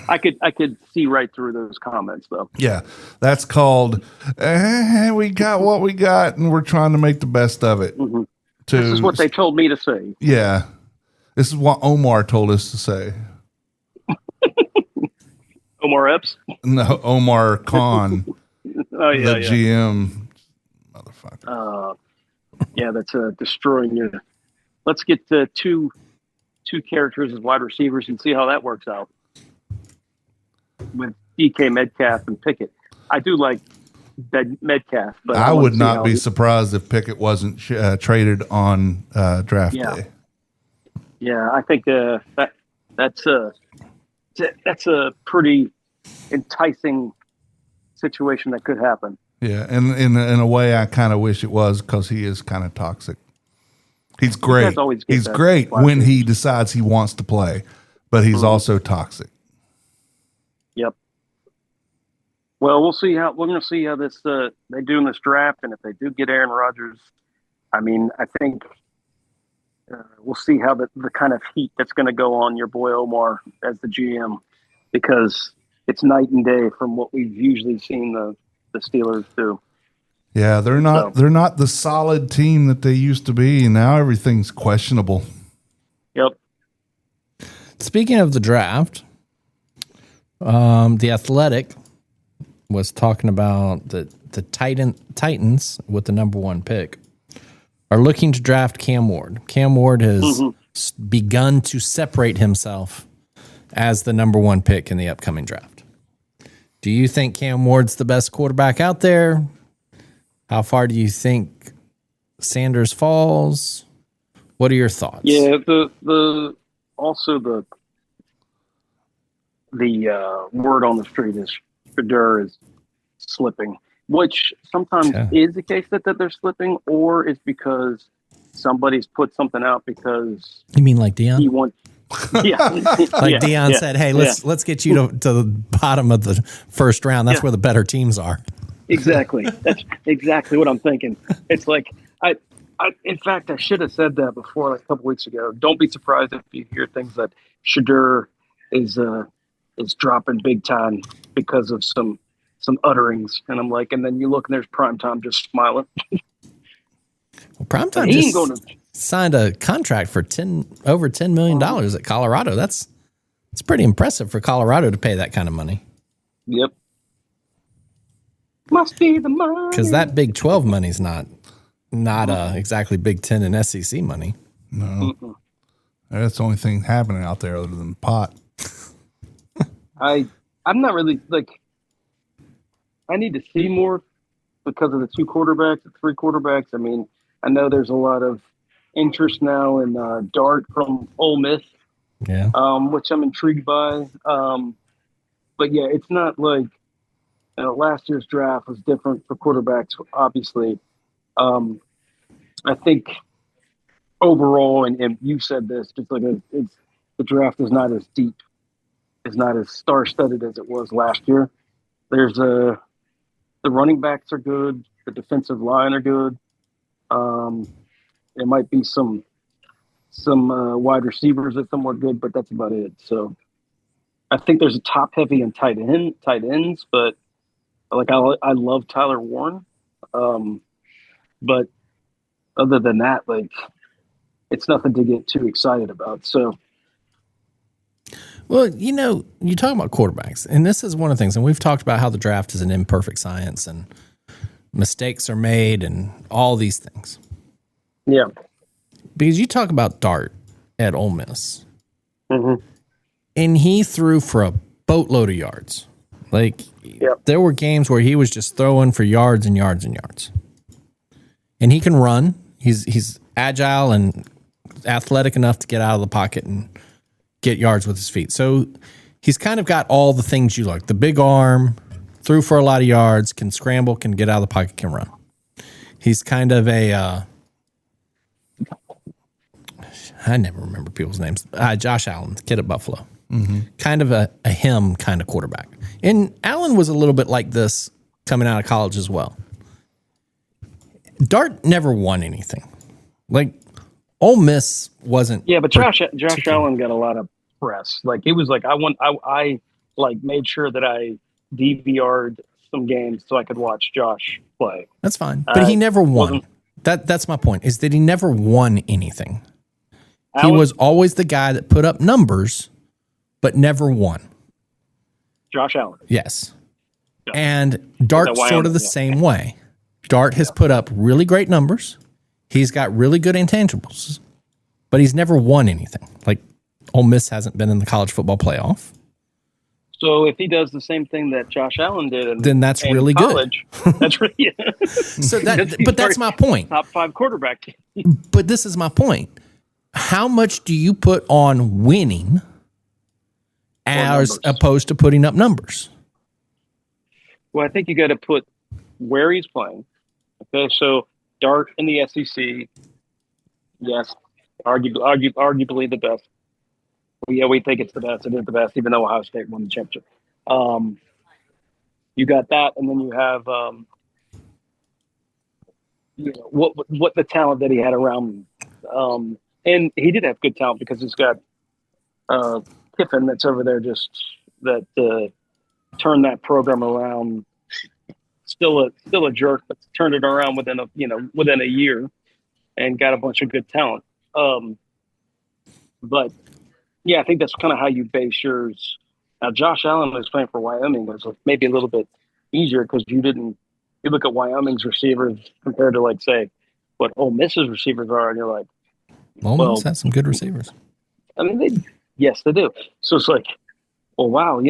I could see right through those comments though. Yeah, that's called we got what we got, and we're trying to make the best of it. Mm-hmm. This is what they told me to say. Yeah, this is what Omar told us to say. Omar Epps? No, Omar Khan. GM motherfucker. That's destroying your. Let's get the two characters as wide receivers and see how that works out with DK Metcalf and Pickett. I do like Metcalf, but I would not be surprised if Pickett wasn't traded on draft day. Yeah, I think that's a pretty enticing situation that could happen. Yeah, and in a way, I kind of wish it was because he is kind of toxic. He's great. guys always get He's that great last when year. he decides he wants to play, but he's also toxic. Yep. Well, we're going to see how this they do in this draft, and if they do get Aaron Rodgers, I mean, I think we'll see how the kind of heat that's going to go on your boy Omar as the GM, because it's night and day from what we've usually seen the Steelers do. Yeah, they're not the solid team that they used to be. Now everything's questionable. Yep. Speaking of the draft, the Athletic was talking about the Titans with the number 1 pick are looking to draft Cam Ward. Cam Ward has begun to separate himself as the number 1 pick in the upcoming draft. Do you think Cam Ward's the best quarterback out there? How far do you think Sanders falls? What are your thoughts? Yeah, the word on the street is Shedeur is slipping, which sometimes is the case that they're slipping, or it's because somebody's put something out because you mean like Deion? he wants. Yeah, like Deion said, "Hey, let's get you to the bottom of the first round. That's where the better teams are." Exactly. That's exactly what I'm thinking. It's like in fact, I should have said that before, like a couple weeks ago. Don't be surprised if you hear things that Shedeur is dropping big time because of some utterings. And I'm like, and then you look and there's Primetime just smiling. Well, Primetime just signed a contract for over $10 million at Colorado. That's pretty impressive for Colorado to pay that kind of money. Yep. Must be the money. Because that Big 12 money's not exactly Big 10 and SEC money. No. That's the only thing happening out there other than pot. I'm not really I need to see more because of the 2 quarterbacks, the 3 quarterbacks. I mean, I know there's a lot of interest now in Dart from Ole Miss, which I'm intrigued by. But yeah, it's not like last year's draft was different for quarterbacks, obviously. I think overall, and you said this, it's like the draft is not as deep, is not as star-studded as it was last year. There's the running backs are good, the defensive line are good. There might be some wide receivers that some are good, but that's about it. So I think there's a top heavy in tight ends, but I love Tyler Warren. But other than that, it's nothing to get too excited about. So, well, you talk about quarterbacks, and this is one of the things, and we've talked about how the draft is an imperfect science and mistakes are made and all these things. Yeah. Because you talk about Dart at Ole Miss, and he threw for a boatload of yards. There were games where he was just throwing for yards and yards and yards. And he can run. He's agile and athletic enough to get out of the pocket and get yards with his feet. So he's kind of got all the things you like. The big arm, threw for a lot of yards, can scramble, can get out of the pocket, can run. He's kind of a I never remember people's names. Josh Allen, kid at Buffalo. Kind of a him kind of quarterback. And Allen was a little bit like this coming out of college as well. Dart never won anything. Ole Miss wasn't. Yeah, but Josh Allen got a lot of press. It was I made sure that I DVR'd some games so I could watch Josh play. That's fine, but he never won. That's my point. Is that he never won anything. He was always the guy that put up numbers, but never won. Josh Allen. Yes. Yeah. And Dart's sort of the same way. Dart has put up really great numbers. He's got really good intangibles, but he's never won anything. Ole Miss hasn't been in the college football playoff. So if he does the same thing that Josh Allen did, then that's really college, good. That's really. But that's my point. Top 5 quarterback. But this is my point. How much do you put on winning as opposed to putting up numbers? Well, I think you got to put where he's playing. Okay, so Dart in the SEC, Yes, arguably the best. Yeah, we think it's the best. It is the best, even though Ohio State won the championship. You got that, and then you have what the talent that he had around him. And he did have good talent because he's got Kiffin that's over there that turned that program around. Still a jerk, but turned it around within a year, and got a bunch of good talent. But yeah, I think that's kind of how you base yours. Now, Josh Allen was playing for Wyoming was maybe a little bit easier because you look at Wyoming's receivers compared to, like, say, what Ole Miss's receivers are, and you're like, Ole Miss has some good receivers. I mean, yes, they do. So it's like, well, wow,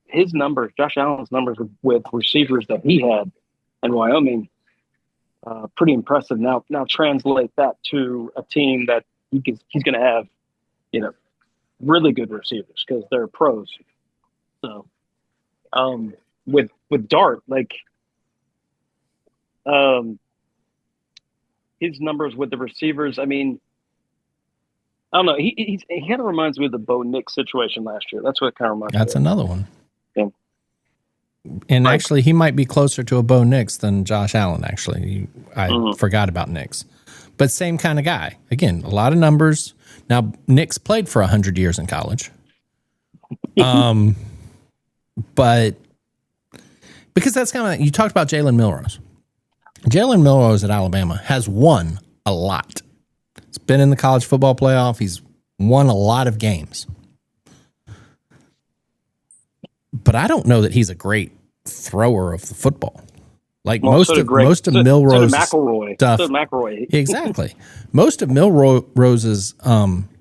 his numbers, Josh Allen's numbers with receivers that he had in Wyoming, pretty impressive. Now translate that to a team that he's going to have, really good receivers because they're pros. So, with Dart, like, his numbers with the receivers, I mean, I don't know. He kind of reminds me of the Bo Nix situation last year. That's what it kind of reminds me of. That's another one. Yeah. And actually, he might be closer to a Bo Nix than Josh Allen, actually. I forgot about Nix. But same kind of guy. Again, a lot of numbers. Now, Nix played for 100 years in college. But because that's kind of, you talked about Jalen Milrose. Jalen Milrose at Alabama has won a lot. He's been in the college football playoff. He's won a lot of games. But I don't know that he's a great thrower of the football. Like most of Milrose's stuff. McElroy. Exactly. Most of Milrose's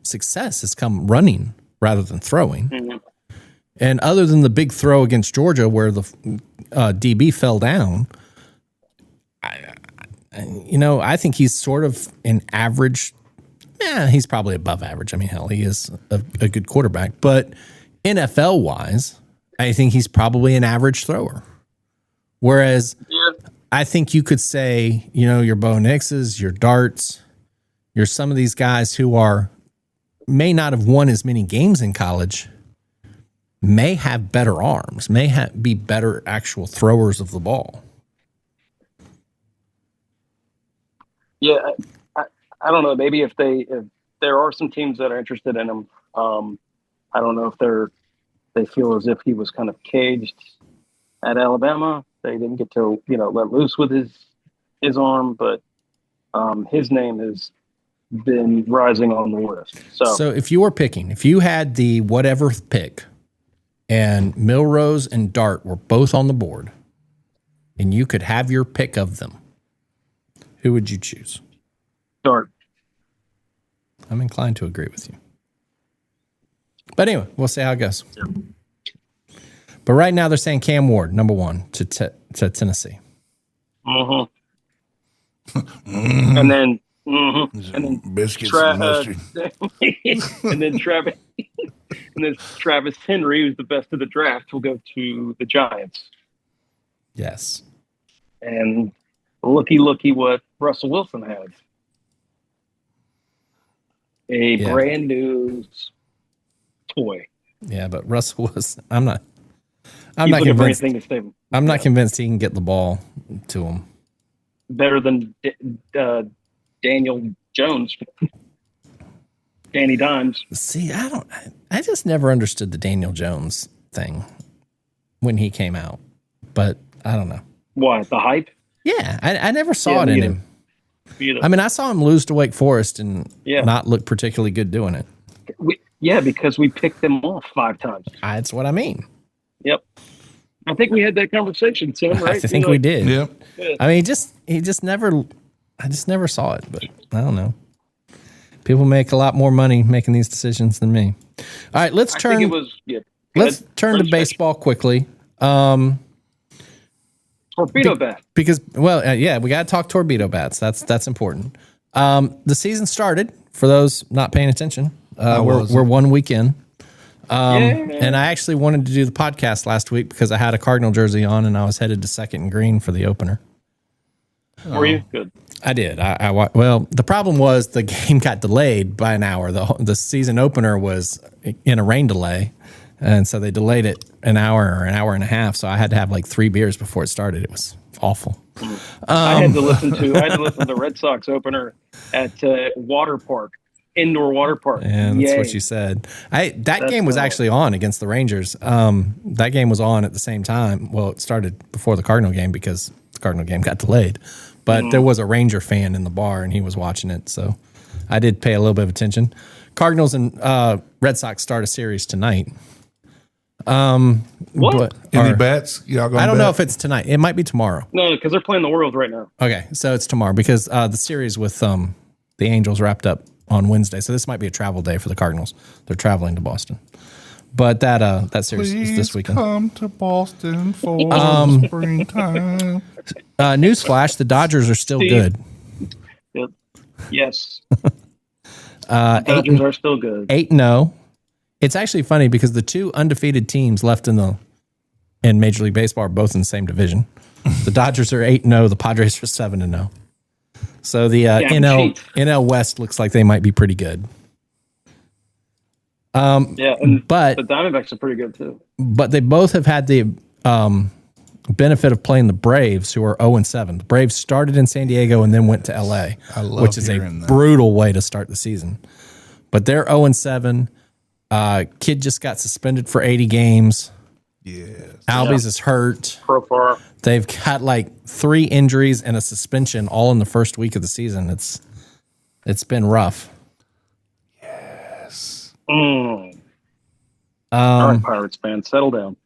success has come running rather than throwing. Mm-hmm. And other than the big throw against Georgia where the DB fell down, I think he's sort of an average. He's probably above average. I mean, hell, he is a good quarterback. But NFL-wise, I think he's probably an average thrower. Whereas I think you could say, your Bo Nixes, your Darts, you're some of these guys who may not have won as many games in college, may have better arms, may be better actual throwers of the ball. Yeah, I don't know. Maybe if there are some teams that are interested in him, I don't know if they feel as if he was kind of caged at Alabama. They didn't get to let loose with his arm, but his name has been rising on the list. So if you were picking, if you had the whatever pick, and Milrose and Dart were both on the board, and you could have your pick of them, who would you choose? Dart. I'm inclined to agree with you. But anyway, we'll see how it goes. Yeah. But right now they're saying Cam Ward, number 1 to Tennessee. Mm-hmm. And then biscuits and mustard. and then Travis Henry, who's the best of the draft, will go to the Giants. Yes. And looky what Russell Wilson has. A brand new toy. Yeah, but Russell was. I'm not convinced. I'm not convinced he can get the ball to him. Better than Daniel Jones, Danny Dimes. See, I just never understood the Daniel Jones thing when he came out, but I don't know. What, the hype? Yeah, I never saw it in him. Either. I mean, I saw him lose to Wake Forest and not look particularly good doing it. Because we picked them off 5 times. That's what I mean. Yep. I think we had that conversation, Tim, right? I think we did. Yep. I mean, he just never, I just never saw it, but I don't know. People make a lot more money making these decisions than me. All right, let's turn to baseball quickly. Torpedo bat. Because, we got to talk torpedo bats. That's important. The season started, for those not paying attention. We're 1 week in. And I actually wanted to do the podcast last week because I had a Cardinal jersey on and I was headed to Second and Green for the opener. Were you? Good. I did. Well, the problem was the game got delayed by an hour. The season opener was in a rain delay, and so they delayed it an hour or an hour and a half. So I had to have like 3 beers before it started. It was awful. I had to listen to the Red Sox opener at Water Park, indoor water park. Yeah, that's Yay. what you said. That game was actually on against the Rangers. That game was on at the same time. Well, it started before the Cardinal game because the Cardinal game got delayed. But there was a Ranger fan in the bar, and he was watching it. So I did pay a little bit of attention. Cardinals and Red Sox start a series tonight. What? Any bets? Y'all gonna I don't bet? know if it's tonight. It might be tomorrow. No, because they're playing the World right now. Okay, so it's tomorrow because the series with the Angels wrapped up on Wednesday. So this might be a travel day for the Cardinals. They're traveling to Boston. But that series is this weekend. Come to Boston for springtime. Newsflash: the Dodgers are still good. Yep. Yes. Dodgers are still good. 8-0. It's actually funny because the 2 undefeated teams left in Major League Baseball are both in the same division. The Dodgers are 8-0. The Padres are 7-0. So the NL West looks like they might be pretty good. But the Diamondbacks are pretty good too. But they both have had the benefit of playing the Braves, who are 0-7. The Braves started in San Diego and then went to LA, which is a brutal way to start the season. But they're 0-7. Kid just got suspended for 80 games. Yes. Albies is hurt. Profar. They've got like 3 injuries and a suspension all in the first week of the season. It's been rough. All right, Pirates fans, settle down.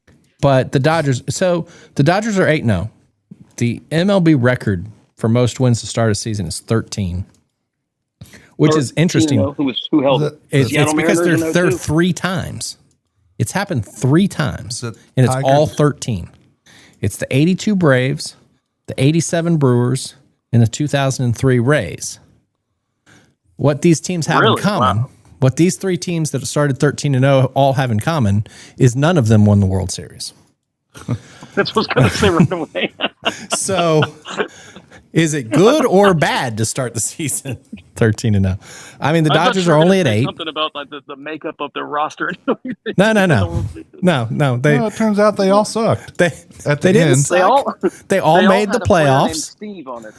But the Dodgers are 8-0. The MLB record for most wins to start a season is 13, which is interesting. Who held it? It's because they're 3 times. It's happened 3 times, and it's all 13. It's the 82 Braves, the 87 Brewers, and the 2003 Rays. What these teams have in common, what these 3 teams that started 13-0 all have in common, is none of them won the World Series. That's what I was going to say right away. So, is it good or bad to start the season 13-0? I mean, the Dodgers are only at 8. Something about like the makeup of their roster. No. It turns out they all sucked. They didn't suck. They all made the playoffs. Steve on it.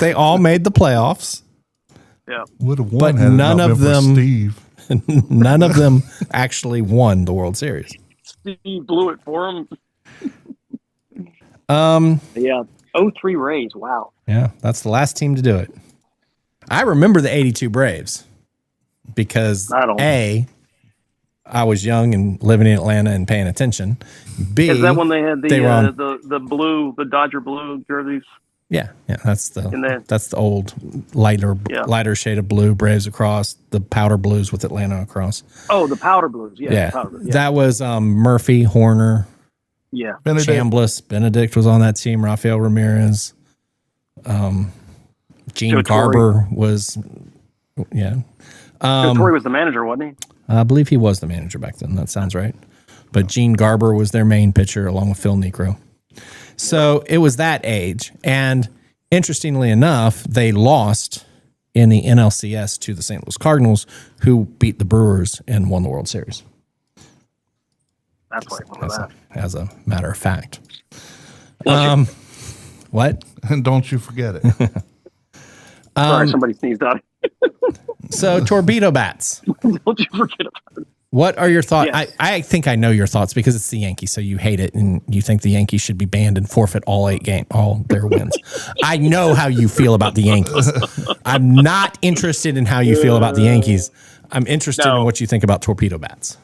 They all made the playoffs. Yeah, would have won, but had none it not of been for them. Steve. None of them actually won the World Series. Steve blew it for him. Yeah, 03 Rays. Wow. Yeah, that's the last team to do it. I remember the 82 Braves because I was young and living in Atlanta and paying attention. B, is that when they had the Dodger blue jerseys? Yeah, that's the old lighter shade of blue, Braves across, the powder blues with Atlanta across. Oh, the powder blues. Yeah. Powder blues, yeah. That was Murphy, Horner. Yeah. Chambliss, Benedict was on that team, Rafael Ramirez. Gene Garber was Torrey was the manager, wasn't he? I believe he was the manager back then. That sounds right. But Gene Garber was their main pitcher along with Phil Niekro. So it was that age. And interestingly enough, they lost in the NLCS to the St. Louis Cardinals, who beat the Brewers and won the World Series. That's why I remember that. As a matter of fact. What? And don't you forget it. Sorry, somebody sneezed out. So, torpedo bats. Don't you forget about it. What are your thoughts? Yes. I think I know your thoughts because it's the Yankees, so you hate it and you think the Yankees should be banned and forfeit all their wins. I know how you feel about the Yankees. I'm not interested in how you feel about the Yankees. I'm interested in what you think about torpedo bats.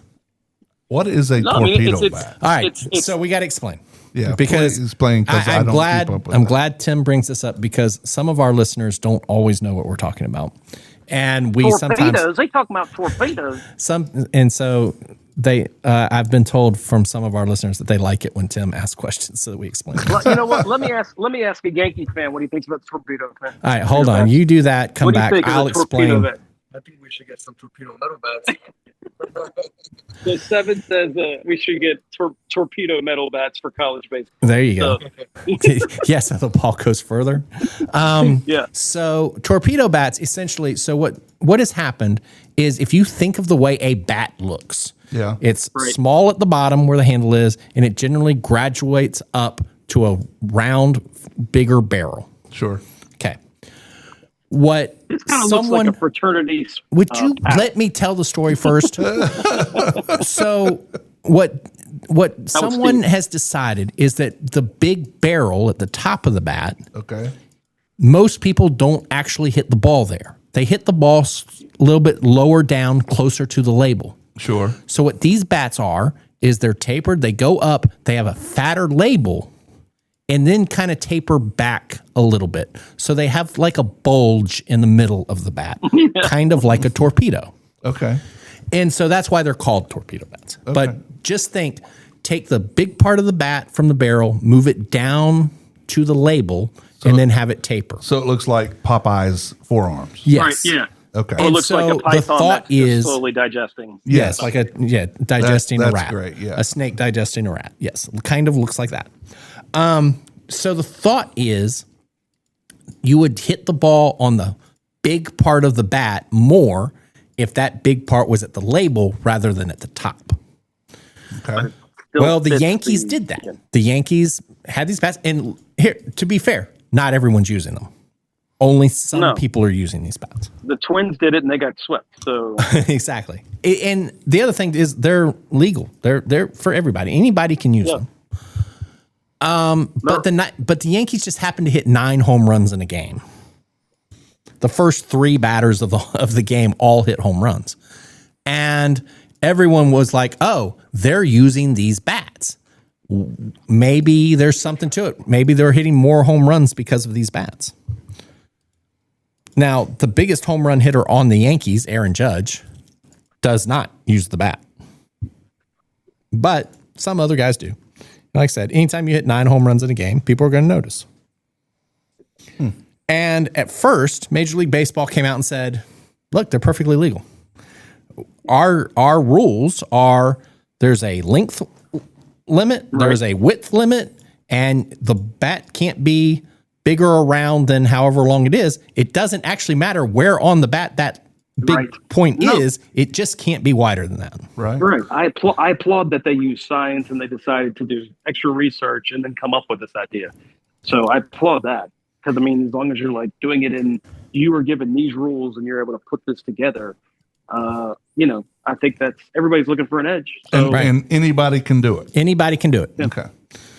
What is a torpedo bat? All right, so we got to explain. Yeah, because explain. I'm glad Tim brings this up because some of our listeners don't always know what we're talking about. And we torpedoes. They talk about torpedoes. I've been told from some of our listeners that they like it when Tim asks questions, so that we explain. You know what? Let me ask a Yankees fan what he thinks about the torpedo. Man. All right, hold on. You do that. Come back. I'll explain. I think we should get some torpedo metal bats. So 7 says we should get torpedo metal bats for college baseball. There you go. Yes, the ball goes further. Yeah. So torpedo bats, essentially, so what has happened is if you think of the way a bat looks, Yeah. it's Right. small at the bottom where the handle is, and it generally graduates up to a round, bigger barrel. Sure. Okay. What It kind of looks like a fraternity. would you pack. let me tell the story first? So what someone Steve. has decided is that the big barrel at the top of the bat, Okay. most people don't actually hit the ball there. They hit the ball a little bit lower down, closer to the label. Sure. So what these bats are is they're tapered, they go up, they have a fatter label, and then kind of taper back a little bit. So they have like a bulge in the middle of the bat, kind of like a torpedo. Okay. And so that's why they're called torpedo bats. But just take the big part of the bat from the barrel, move it down to the label, and then have it taper. So it looks like Popeye's forearms. Yes. Right, yeah. Okay. It looks like so a the python thought that's just is- slowly digesting. Yes, like digesting a That's rat. great, yeah. A snake digesting a rat. Yes, kind of looks like that. So the thought is you would hit the ball on the big part of the bat more if that big part was at the label rather than at the top. Okay. Still Well, the fits Yankees did that. The Yankees had these bats, and here, to be fair, not everyone's using them. Only some No. people are using these bats. The Twins did it and they got swept. So Exactly. And the other thing is they're legal. They're for everybody. Anybody can use them. But the Yankees just happened to hit 9 home runs in a game. The first 3 batters of the game all hit home runs. And everyone was like, "Oh, they're using these bats. Maybe there's something to it. Maybe they're hitting more home runs because of these bats." Now, the biggest home run hitter on the Yankees, Aaron Judge, does not use the bat. But some other guys do. Like I said, anytime you hit 9 home runs in a game, people are going to notice. And at first, Major League Baseball came out and said, look, they're perfectly legal. Our rules are there's a length limit, there's a width limit, and the bat can't be bigger around than however long it is. It doesn't actually matter where on the bat that big point is. It just can't be wider than that. Right. right, I applaud that they use science and they decided to do extra research and then come up with this idea. So I applaud that because I mean, as long as you're like doing it and you were given these rules and you're able to put this together, I think that's everybody's looking for an edge. So And anybody can do it. Anybody can do it. Okay.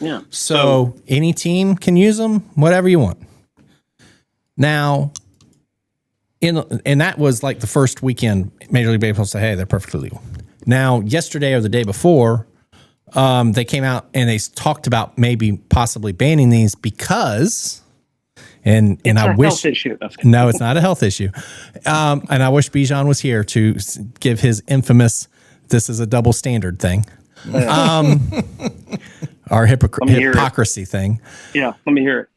yeah, So any team can use them, whatever you want. Now, and that was like the first weekend Major League Baseball said, hey, they're perfectly legal. Now, yesterday or the day before, they came out and they talked about maybe possibly banning these because, and I wish, health issue. no, it's not a health issue. And I wish Bijan was here to give his infamous, this is a double standard thing. Our hypocrisy thing. Yeah, let me hear it.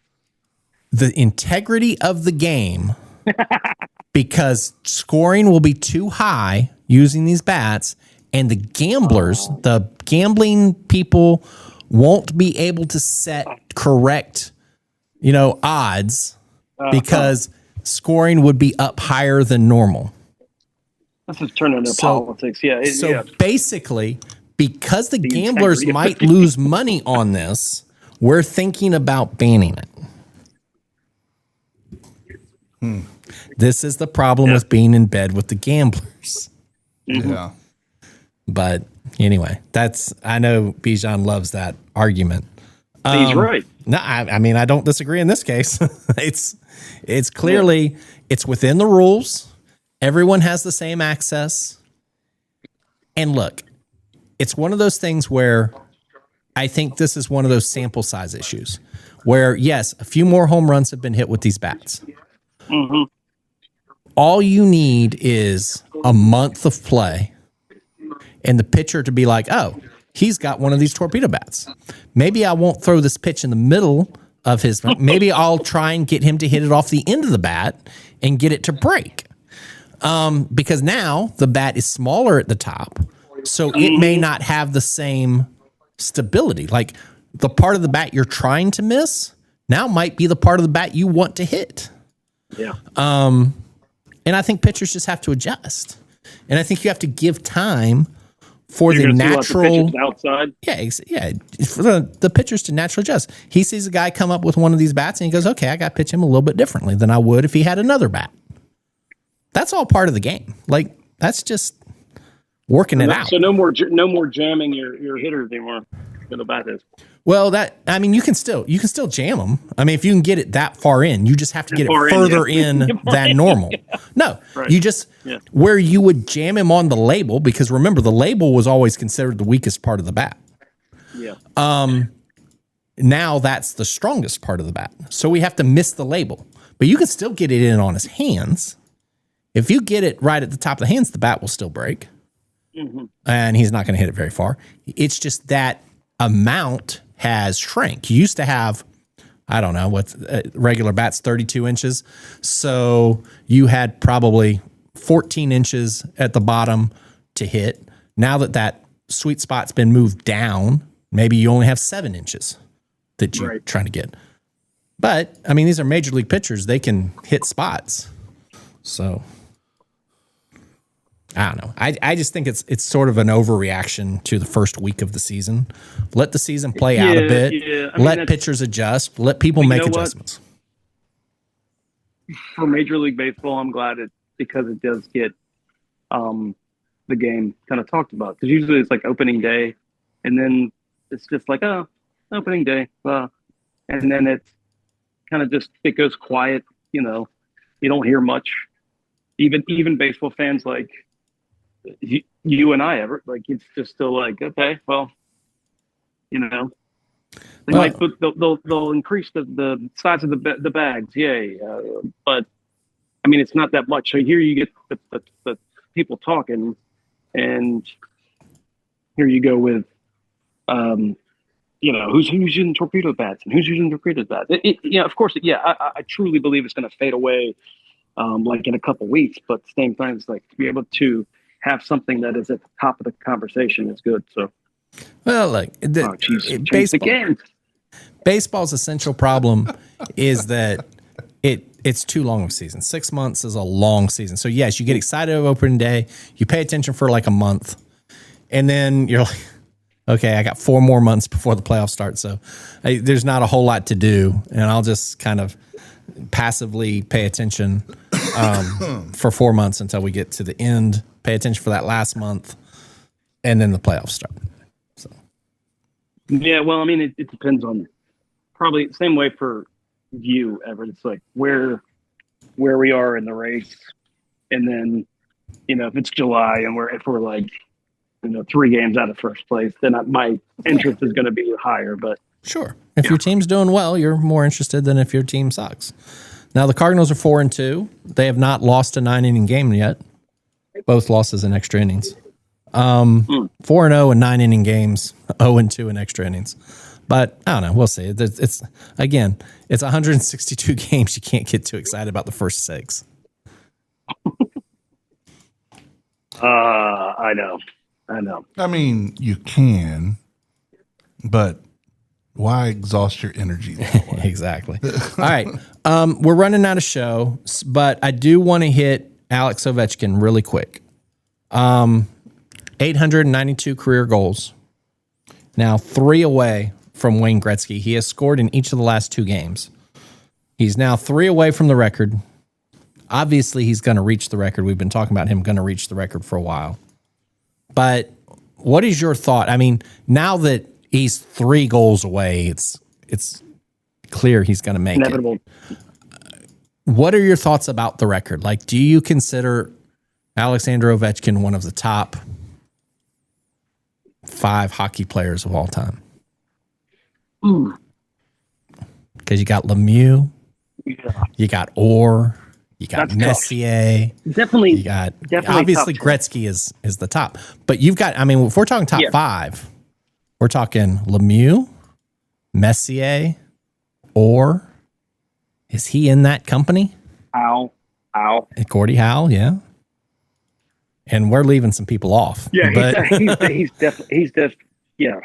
The integrity of the game, because scoring will be too high using these bats, and the gamblers, the gambling people, won't be able to set correct, odds because scoring would be up higher than normal. This is turning into politics. Yeah. So basically, because the integrity gamblers of the might game. lose money on this, we're thinking about banning it. This is the problem with being in bed with the gamblers. Yeah. But anyway, I know Bijan loves that argument. He's right. No, I mean, I don't disagree in this case. It's clearly, it's within the rules. Everyone has the same access. And look, it's one of those things where I think this is one of those sample size issues where, yes, a few more home runs have been hit with these bats. Mm-hmm. All you need is a month of play and the pitcher to be like, oh, he's got one of these torpedo bats. Maybe I won't throw this pitch in the middle of maybe I'll try and get him to hit it off the end of the bat and get it to break. Because now the bat is smaller at the top, so it may not have the same stability. Like the part of the bat you're trying to miss now might be the part of the bat you want to hit. Yeah. And I think pitchers just have to adjust. And I think you have to give time for You're the gonna see lots of natural pitches outside. Yeah, for the pitchers to naturally adjust. He sees a guy come up with one of these bats and he goes, okay, I got to pitch him a little bit differently than I would if he had another bat. That's all part of the game. Like, that's just working it out. So no more jamming your hitters anymore. For the bat is. Well, you can still jam them. I mean, if you can get it that far in, you just have to get it further in than normal. No, right. You just where you would jam him on the label, because remember the label was always considered the weakest part of the bat. Yeah. Now that's the strongest part of the bat. So we have to miss the label, but you can still get it in on his hands. If you get it right at the top of the hands, the bat will still break, and he's not going to hit it very far. It's just that amount has shrank. You used to have, I don't know, what's regular bats, 32 inches. So you had probably 14 inches at the bottom to hit. Now that sweet spot's been moved down, maybe you only have 7 inches that you're trying to get. But, I mean, these are major league pitchers. They can hit spots. So I don't know. I just think it's sort of an overreaction to the first week of the season. Let the season play out a bit. Yeah. Let pitchers adjust. Let people make adjustments. For Major League Baseball, I'm glad because it does get the game kind of talked about. Because usually it's like opening day, and then it's just like, oh, opening day. And then it's kind of just, it goes quiet. You know, you don't hear much. Even baseball fans like you and I, Everett, like it's just still like, okay, well, you know, they'll increase the size of the bags, yay! But I mean, it's not that much. So here you get the people talking, and here you go with, you know, who's using torpedo bats and who's using torpedo bats. Of course, I truly believe it's going to fade away. Like in a couple weeks, but at the same time, it's like to be able to have something that is at the top of the conversation is good. So, well, like baseball's essential problem is that it's too long of a season. 6 months is a long season. So yes, you get excited over opening day, you pay attention for like a month, and then you're like, okay, I got 4 more months before the playoffs start. So there's not a whole lot to do, and I'll just kind of passively pay attention for 4 months until we get to the end, pay attention for that last month, and then the playoffs start. So, yeah, well, I mean, it depends on probably the same way for you, Everett. It's like where we are in the race, and then, you know, if it's July and if we're like, you know, 3 games out of first place, then my interest is going to be higher. But sure, if your team's doing well, you're more interested than if your team sucks. Now the Cardinals are 4-2. They have not lost a 9-inning game yet. Both losses in extra innings. 4-0 in 9-inning games. 0-2 in extra innings. But I don't know. We'll see. It's 162 games. You can't get too excited about the first 6. I know. I mean, you can, but why exhaust your energy? Exactly. All right. We're running out of show, but I do want to hit Alex Ovechkin really quick. 892 career goals. Now 3 away from Wayne Gretzky. He has scored in each of the last 2 games. He's now 3 away from the record. Obviously, he's going to reach the record. We've been talking about him going to reach the record for a while. But what is your thought? I mean, now that he's 3 goals away, it's clear he's going to make it. What are your thoughts about the record? Like, do you consider Alexander Ovechkin one of the top 5 hockey players of all time? Because you got Lemieux, you got Orr, you got Messier. Definitely. You got obviously Gretzky is the top, but you've got. I mean, if we're talking top 5, we're talking Lemieux, Messier, Orr. Is he in that company? Howe. Gordie Howe, yeah. and we're leaving some people off. Yeah, but he's definitely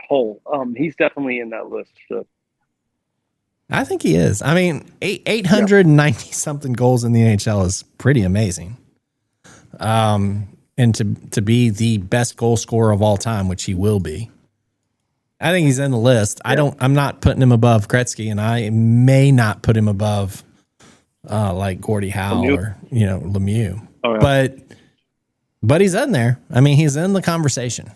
whole. He's definitely in that list. So. I think he is. I mean, 890 something goals in the NHL is pretty amazing. And to be the best goal scorer of all time, which he will be, I think he's in the list. Yeah. I'm not putting him above Gretzky, and I may not put him above like Gordie Howe or Lemieux. Oh, yeah. But he's in there. I mean, he's in the conversation.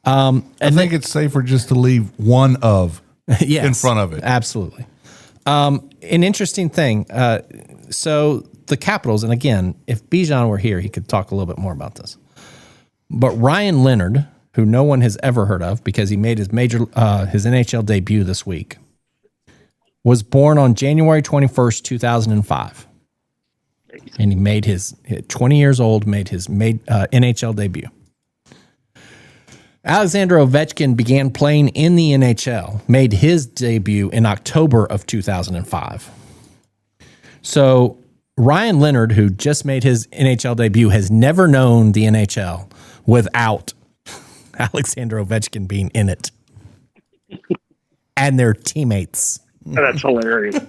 I think it's safer just to leave one of in front of it. Absolutely. An interesting thing. So the Capitals, and again, if Bijan were here, he could talk a little bit more about this. But Ryan Leonard, who no one has ever heard of because he made his NHL debut this week, was born on January 21st, 2005. And he made his 20 years old, made his NHL debut. Alexander Ovechkin began playing in the NHL, made his debut in October of 2005. So Ryan Leonard, who just made his NHL debut, has never known the NHL without Alexander Ovechkin being in it and their teammates. That's hilarious.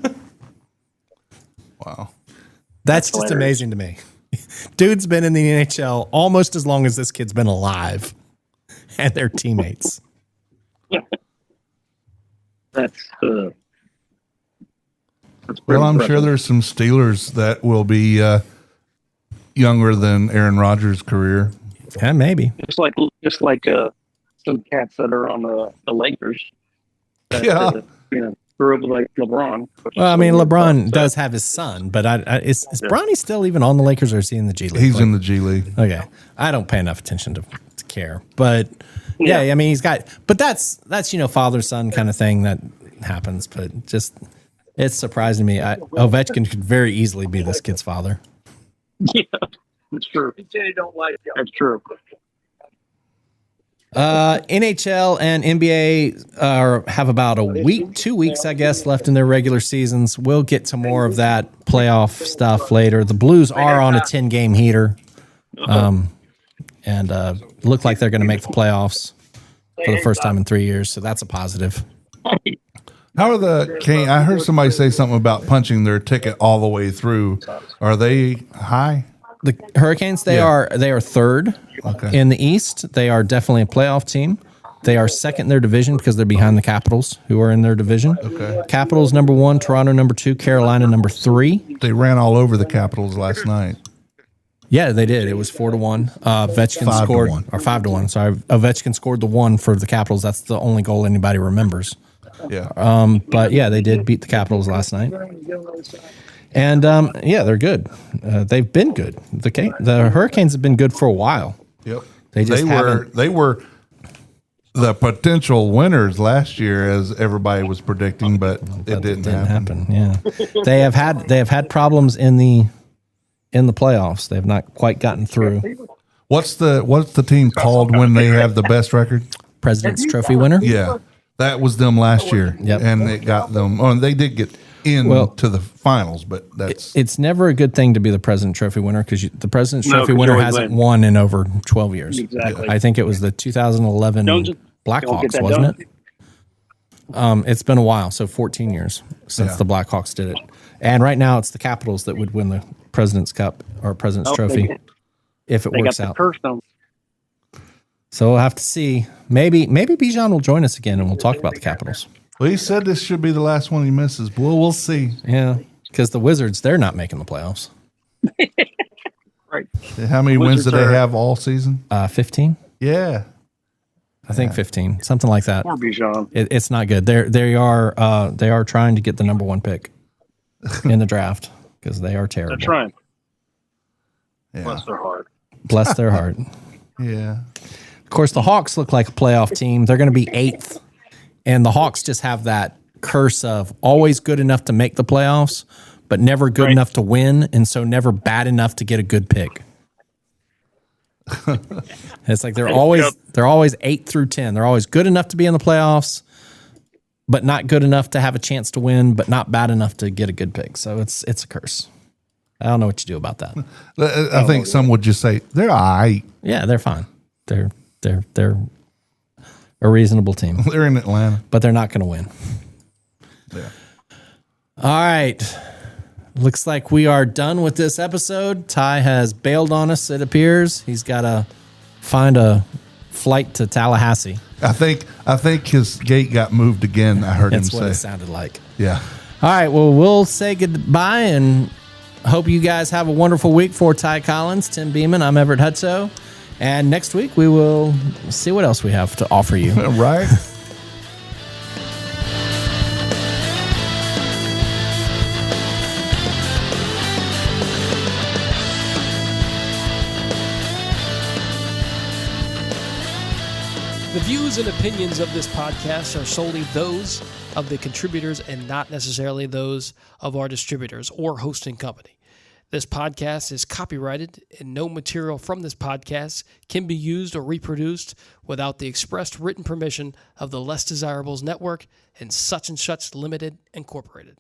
Wow. That's just hilarious. Amazing to me. Dude's been in the NHL almost as long as this kid's been alive and their teammates. That's well, I'm sure there's some Steelers that will be younger than Aaron Rodgers' career. Yeah, maybe. Just like some cats that are on the Lakers. That, grew up like LeBron. Well, I mean, LeBron does have his son, but is Bronny still even on the Lakers, or is he in the G League? He's in the G League. Okay, I don't pay enough attention to care, but yeah, I mean, he's got. But that's father son kind of thing that happens. But just it's surprising to me. Ovechkin could very easily be this kid's father. Yeah, that's true. That's true. NHL and NBA have about 2 weeks, I guess, left in their regular seasons. We'll get to more of that playoff stuff later. The Blues are on a 10-game heater, and look like they're going to make the playoffs for the first time in 3 years. So that's a positive. How are I heard somebody say something about punching their ticket all the way through. Are they high? The Hurricanes, they are third in the East. They are definitely a playoff team. They are second in their division because they're behind the Capitals, who are in their division. Okay. Capitals number 1, Toronto number 2, Carolina number 3. They ran all over the Capitals last night. Yeah, they did. It was 4-1. Ovechkin scored, or 5-1. Sorry, Ovechkin scored the one for the Capitals. That's the only goal anybody remembers. Yeah. But yeah, they did beat the Capitals last night. And they're good. They've been good. The Hurricanes have been good for a while. Yep. They were the potential winners last year, as everybody was predicting, but it didn't happen. Yeah, they have had problems in the playoffs. They have not quite gotten through. What's the team called when they have the best record? President's Trophy winner. Yeah, that was them last year. Yep. And it got them. Oh, and they did get to the finals, but it's never a good thing to be the President's Trophy winner because the President's Trophy winner hasn't won in over 12 years. Exactly. I think it was the 2011 Blackhawks, wasn't it? It's been a while, so 14 years since the Blackhawks did it. And right now it's the Capitals that would win the President's Cup or President's Trophy if it works out. So we'll have to see. Maybe Bijan will join us again and we'll talk about the Capitals. Well, he said this should be the last one he misses. We'll see. Yeah, because the Wizards, they're not making the playoffs. Right. How many wins do they have all season? 15. Yeah. I think 15, something like that. Poor Bijan. It's not good. They are trying to get the number 1 pick in the draft because they are terrible. They're trying. Yeah. Bless their heart. Bless their heart. Yeah. Of course, the Hawks look like a playoff team. They're going to be 8th. And the Hawks just have that curse of always good enough to make the playoffs, but never good enough to win, and so never bad enough to get a good pick. It's like they're always 8 through 10. They're always good enough to be in the playoffs, but not good enough to have a chance to win, but not bad enough to get a good pick. So it's a curse. I don't know what you do about that. I think some would just say they're all right. Yeah, they're fine. They're a reasonable team, They're in Atlanta. but they're not going to win. Yeah. All right. Looks like we are done with this episode. Ty has bailed on us, it appears. He's got to find a flight to Tallahassee. I think his gate got moved again. I heard That's him what say. it sounded like. Yeah. All right. Well, we'll say goodbye and hope you guys have a wonderful week. For Ty Collins, Tim Beeman, I'm Everett Hutso. And next week we will see what else we have to offer you. Right. The views and opinions of this podcast are solely those of the contributors and not necessarily those of our distributors or hosting company. This podcast is copyrighted, and no material from this podcast can be used or reproduced without the expressed written permission of the Less Desirables Network and Such Limited Incorporated.